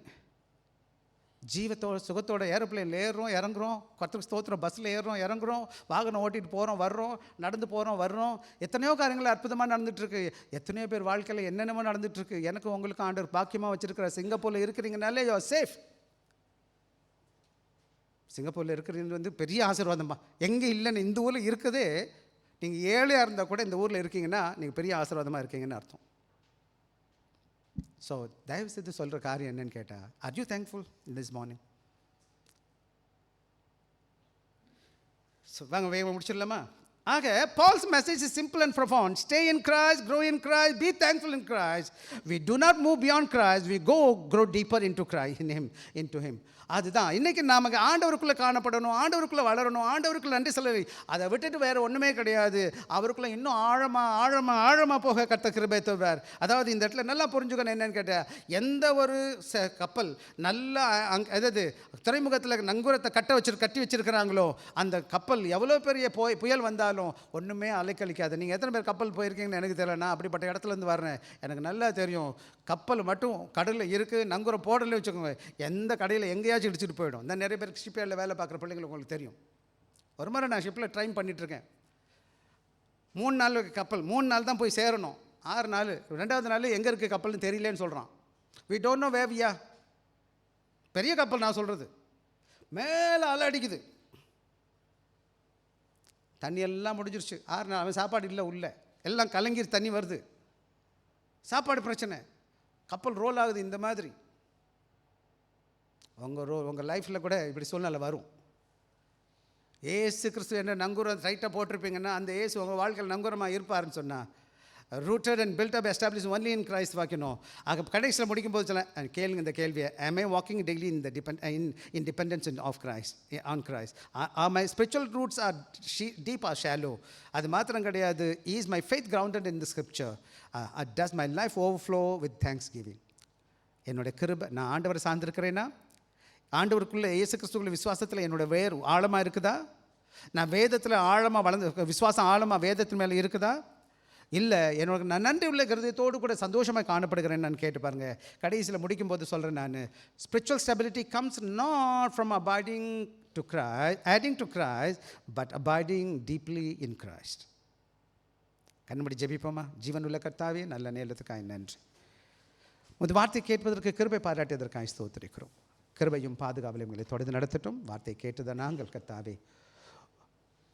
ஜீவத்தோட சுகத்தோட ஏரோப்ளேனில் ஏறுறோம் இறங்குறோம், கர்த்தருக்கு ஸ்தோத்திரம், பஸ்ஸில் ஏறுறோம் இறங்குறோம், வாகனம் ஓட்டிகிட்டு போகிறோம் வர்றோம், நடந்து போகிறோம் வர்றோம். எத்தனையோ காரியங்கள் அற்புதமாக நடந்துகிட்ருக்கு. எத்தனையோ பேர் வாழ்க்கையில் என்னென்னமோ நடந்துகிட்ருக்கு. எனக்கு உங்களுக்கு ஆண்டவர் பாக்கியமாக வச்சுருக்கிற. சிங்கப்பூரில் இருக்கிறீங்கனாலே யூ ஆர் சேஃப். சிங்கப்பூரில் இருக்கிறது வந்து பெரிய ஆசீர்வாதம்ப்பா. எங்கே இல்லைன்னு இந்த ஊரில் இருக்குதே. நீங்கள் ஏழையாக இருந்தால் கூட இந்த ஊரில் இருக்கீங்கன்னா நீங்கள் பெரிய ஆசீர்வாதமாக இருக்கீங்கன்னு அர்த்தம். ஸோ தயவு செய்து சொல்கிற காரியம் என்னன்னு கேட்டால், are you thankful in this morning? So வாங்க வேக முடிச்சிடலாமா? ஆக Paul's message is simple and profound. Stay in Christ, grow in Christ, be thankful in Christ. We do not move beyond Christ, we grow deeper into Christ, into him. அதுதான் இன்றைக்கி நமக்கு ஆண்டவருக்குள்ளே காணப்படணும், ஆண்டவருக்குள்ளே வளரணும், ஆண்டவருக்குள்ளே நன்றி சொல்லி அதை விட்டுட்டு வேறு ஒன்றுமே கிடையாது. அவருக்குள்ளே இன்னும் ஆழமாக போக கர்த்தர் கிருபை தருவார். அதாவது இந்த இடத்துல நல்லா புரிஞ்சுக்கணும் என்னன்னு கேட்டால், எந்த ஒரு கப்பல் நல்லா அதாவது துறைமுகத்தில் நங்கூரத்தை கட்டி வச்சிருக்கிறாங்களோ, அந்த கப்பல் எவ்வளோ பெரிய புயல் வந்தாலும் ஒன்றுமே அலைக்கழிக்காது. நீங்கள் எத்தனை பேர் கப்பல் போயிருக்கீங்கன்னு எனக்கு தெரியல, நான் அப்படிப்பட்ட இடத்துலேருந்து வரேன், எனக்கு நல்லா தெரியும். கப்பல் மட்டும் கடலில் இருக்குது, நங்கூரம் போடலே வச்சுக்கோங்க, எந்த கடையில் எங்கேயாச்சும் இடிச்சிட்டு போயிடும். இந்த நிறைய பேர் ஷிப்யார்டில் வேலை பார்க்குற பிள்ளைங்களுக்கு உங்களுக்கு தெரியும். ஒரு மாதிரி நான் ஷிப்பில் ட்ரைன் பண்ணிகிட்ருக்கேன். 3 நாள் கப்பல், 3 நாள் தான் போய் சேரணும். 6 நாள், 2வது நாள் எங்கே இருக்குது கப்பல்னு தெரியலேன்னு சொல்கிறான். We don't know where we are. பெரிய கப்பல் நான் சொல்கிறது, மேலே அலை அடிக்குது, தண்ணி எல்லாம் முடிஞ்சிருச்சு. 6 நாள் அவன் சாப்பாடு இல்லை, உள்ள எல்லாம் கலங்கி தண்ணி வருது, சாப்பாடு பிரச்சனை, கப்பல் ரோல் ஆகுது. இந்த மாதிரி உங்கள் லைஃப்பில் கூட இப்படி சூழ்நிலை வரும். ஏசு கிறிஸ்து என்ன நங்கூரம் ரைட்டாக போட்டிருப்பீங்கன்னா அந்த ஏசு உங்கள் வாழ்க்கையில் நங்கூரமாக இருப்பாருன்னு சொன்னால் rooted and built up establish only in Christ வாக்கணும். ஆக கடைசியில் முடிக்கும்போது சொல்ல கேளுங்க இந்த கேள்வியை, am I walking daily in the independence of Christ, on Christ? Are my spiritual roots are deep or shallow? அது மாத்திரம் கிடையாது, is my faith grounded in the scripture? Does my life overflow with thanksgiving? என்னோட கிருபை, நான் ஆண்டவரை சார்ந்திருக்கிறேன்னா, ஆண்டவருக்குள்ளே இயேசு கிறிஸ்துக்குள்ள விசுவாசத்தில் என்னோட வேர் ஆழமாக இருக்குதா? நான் வேதத்தில் ஆழமாக வளர்ந்து விசுவாசம் ஆழமாக வேதத்தின் மேலே இருக்குதா? இல்லை என்னோட நான் நன்றி உள்ள கிருதயத்தோடு கூட சந்தோஷமாக காணப்படுகிறேன்னு நான் கேட்டு பாருங்கள். கடைசியில் முடிக்கும்போது சொல்கிறேன் நான், spiritual stability comes not from abiding to Christ, adding to Christ, but abiding deeply in Christ. கண்ணுபடி ஜெபிப்போமா? ஜீவன் உள்ள கர்த்தாவே, நல்ல நேரத்துக்காக நன்றி. உமது வார்த்தை கேட்பதற்கு கிருபை பாராட்டியதற்காக ஸ்தோத்திரிக்கிறோம். கிருபையும் பாதுகாவலையும் எங்களை தொடர்ந்து நடத்தட்டும். வார்த்தை கேட்டதை நாங்கள் கர்த்தாவே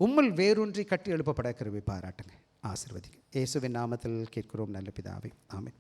உம்மில் வேரூன்றி கட்டி எழுப்பப்பட கிருபை பாராட்டுங்க, ஆசீர்வதிங்க. இயேசுவின் நாமத்தில் கேட்கிறோம் நல்ல பிதாவே, ஆமென்.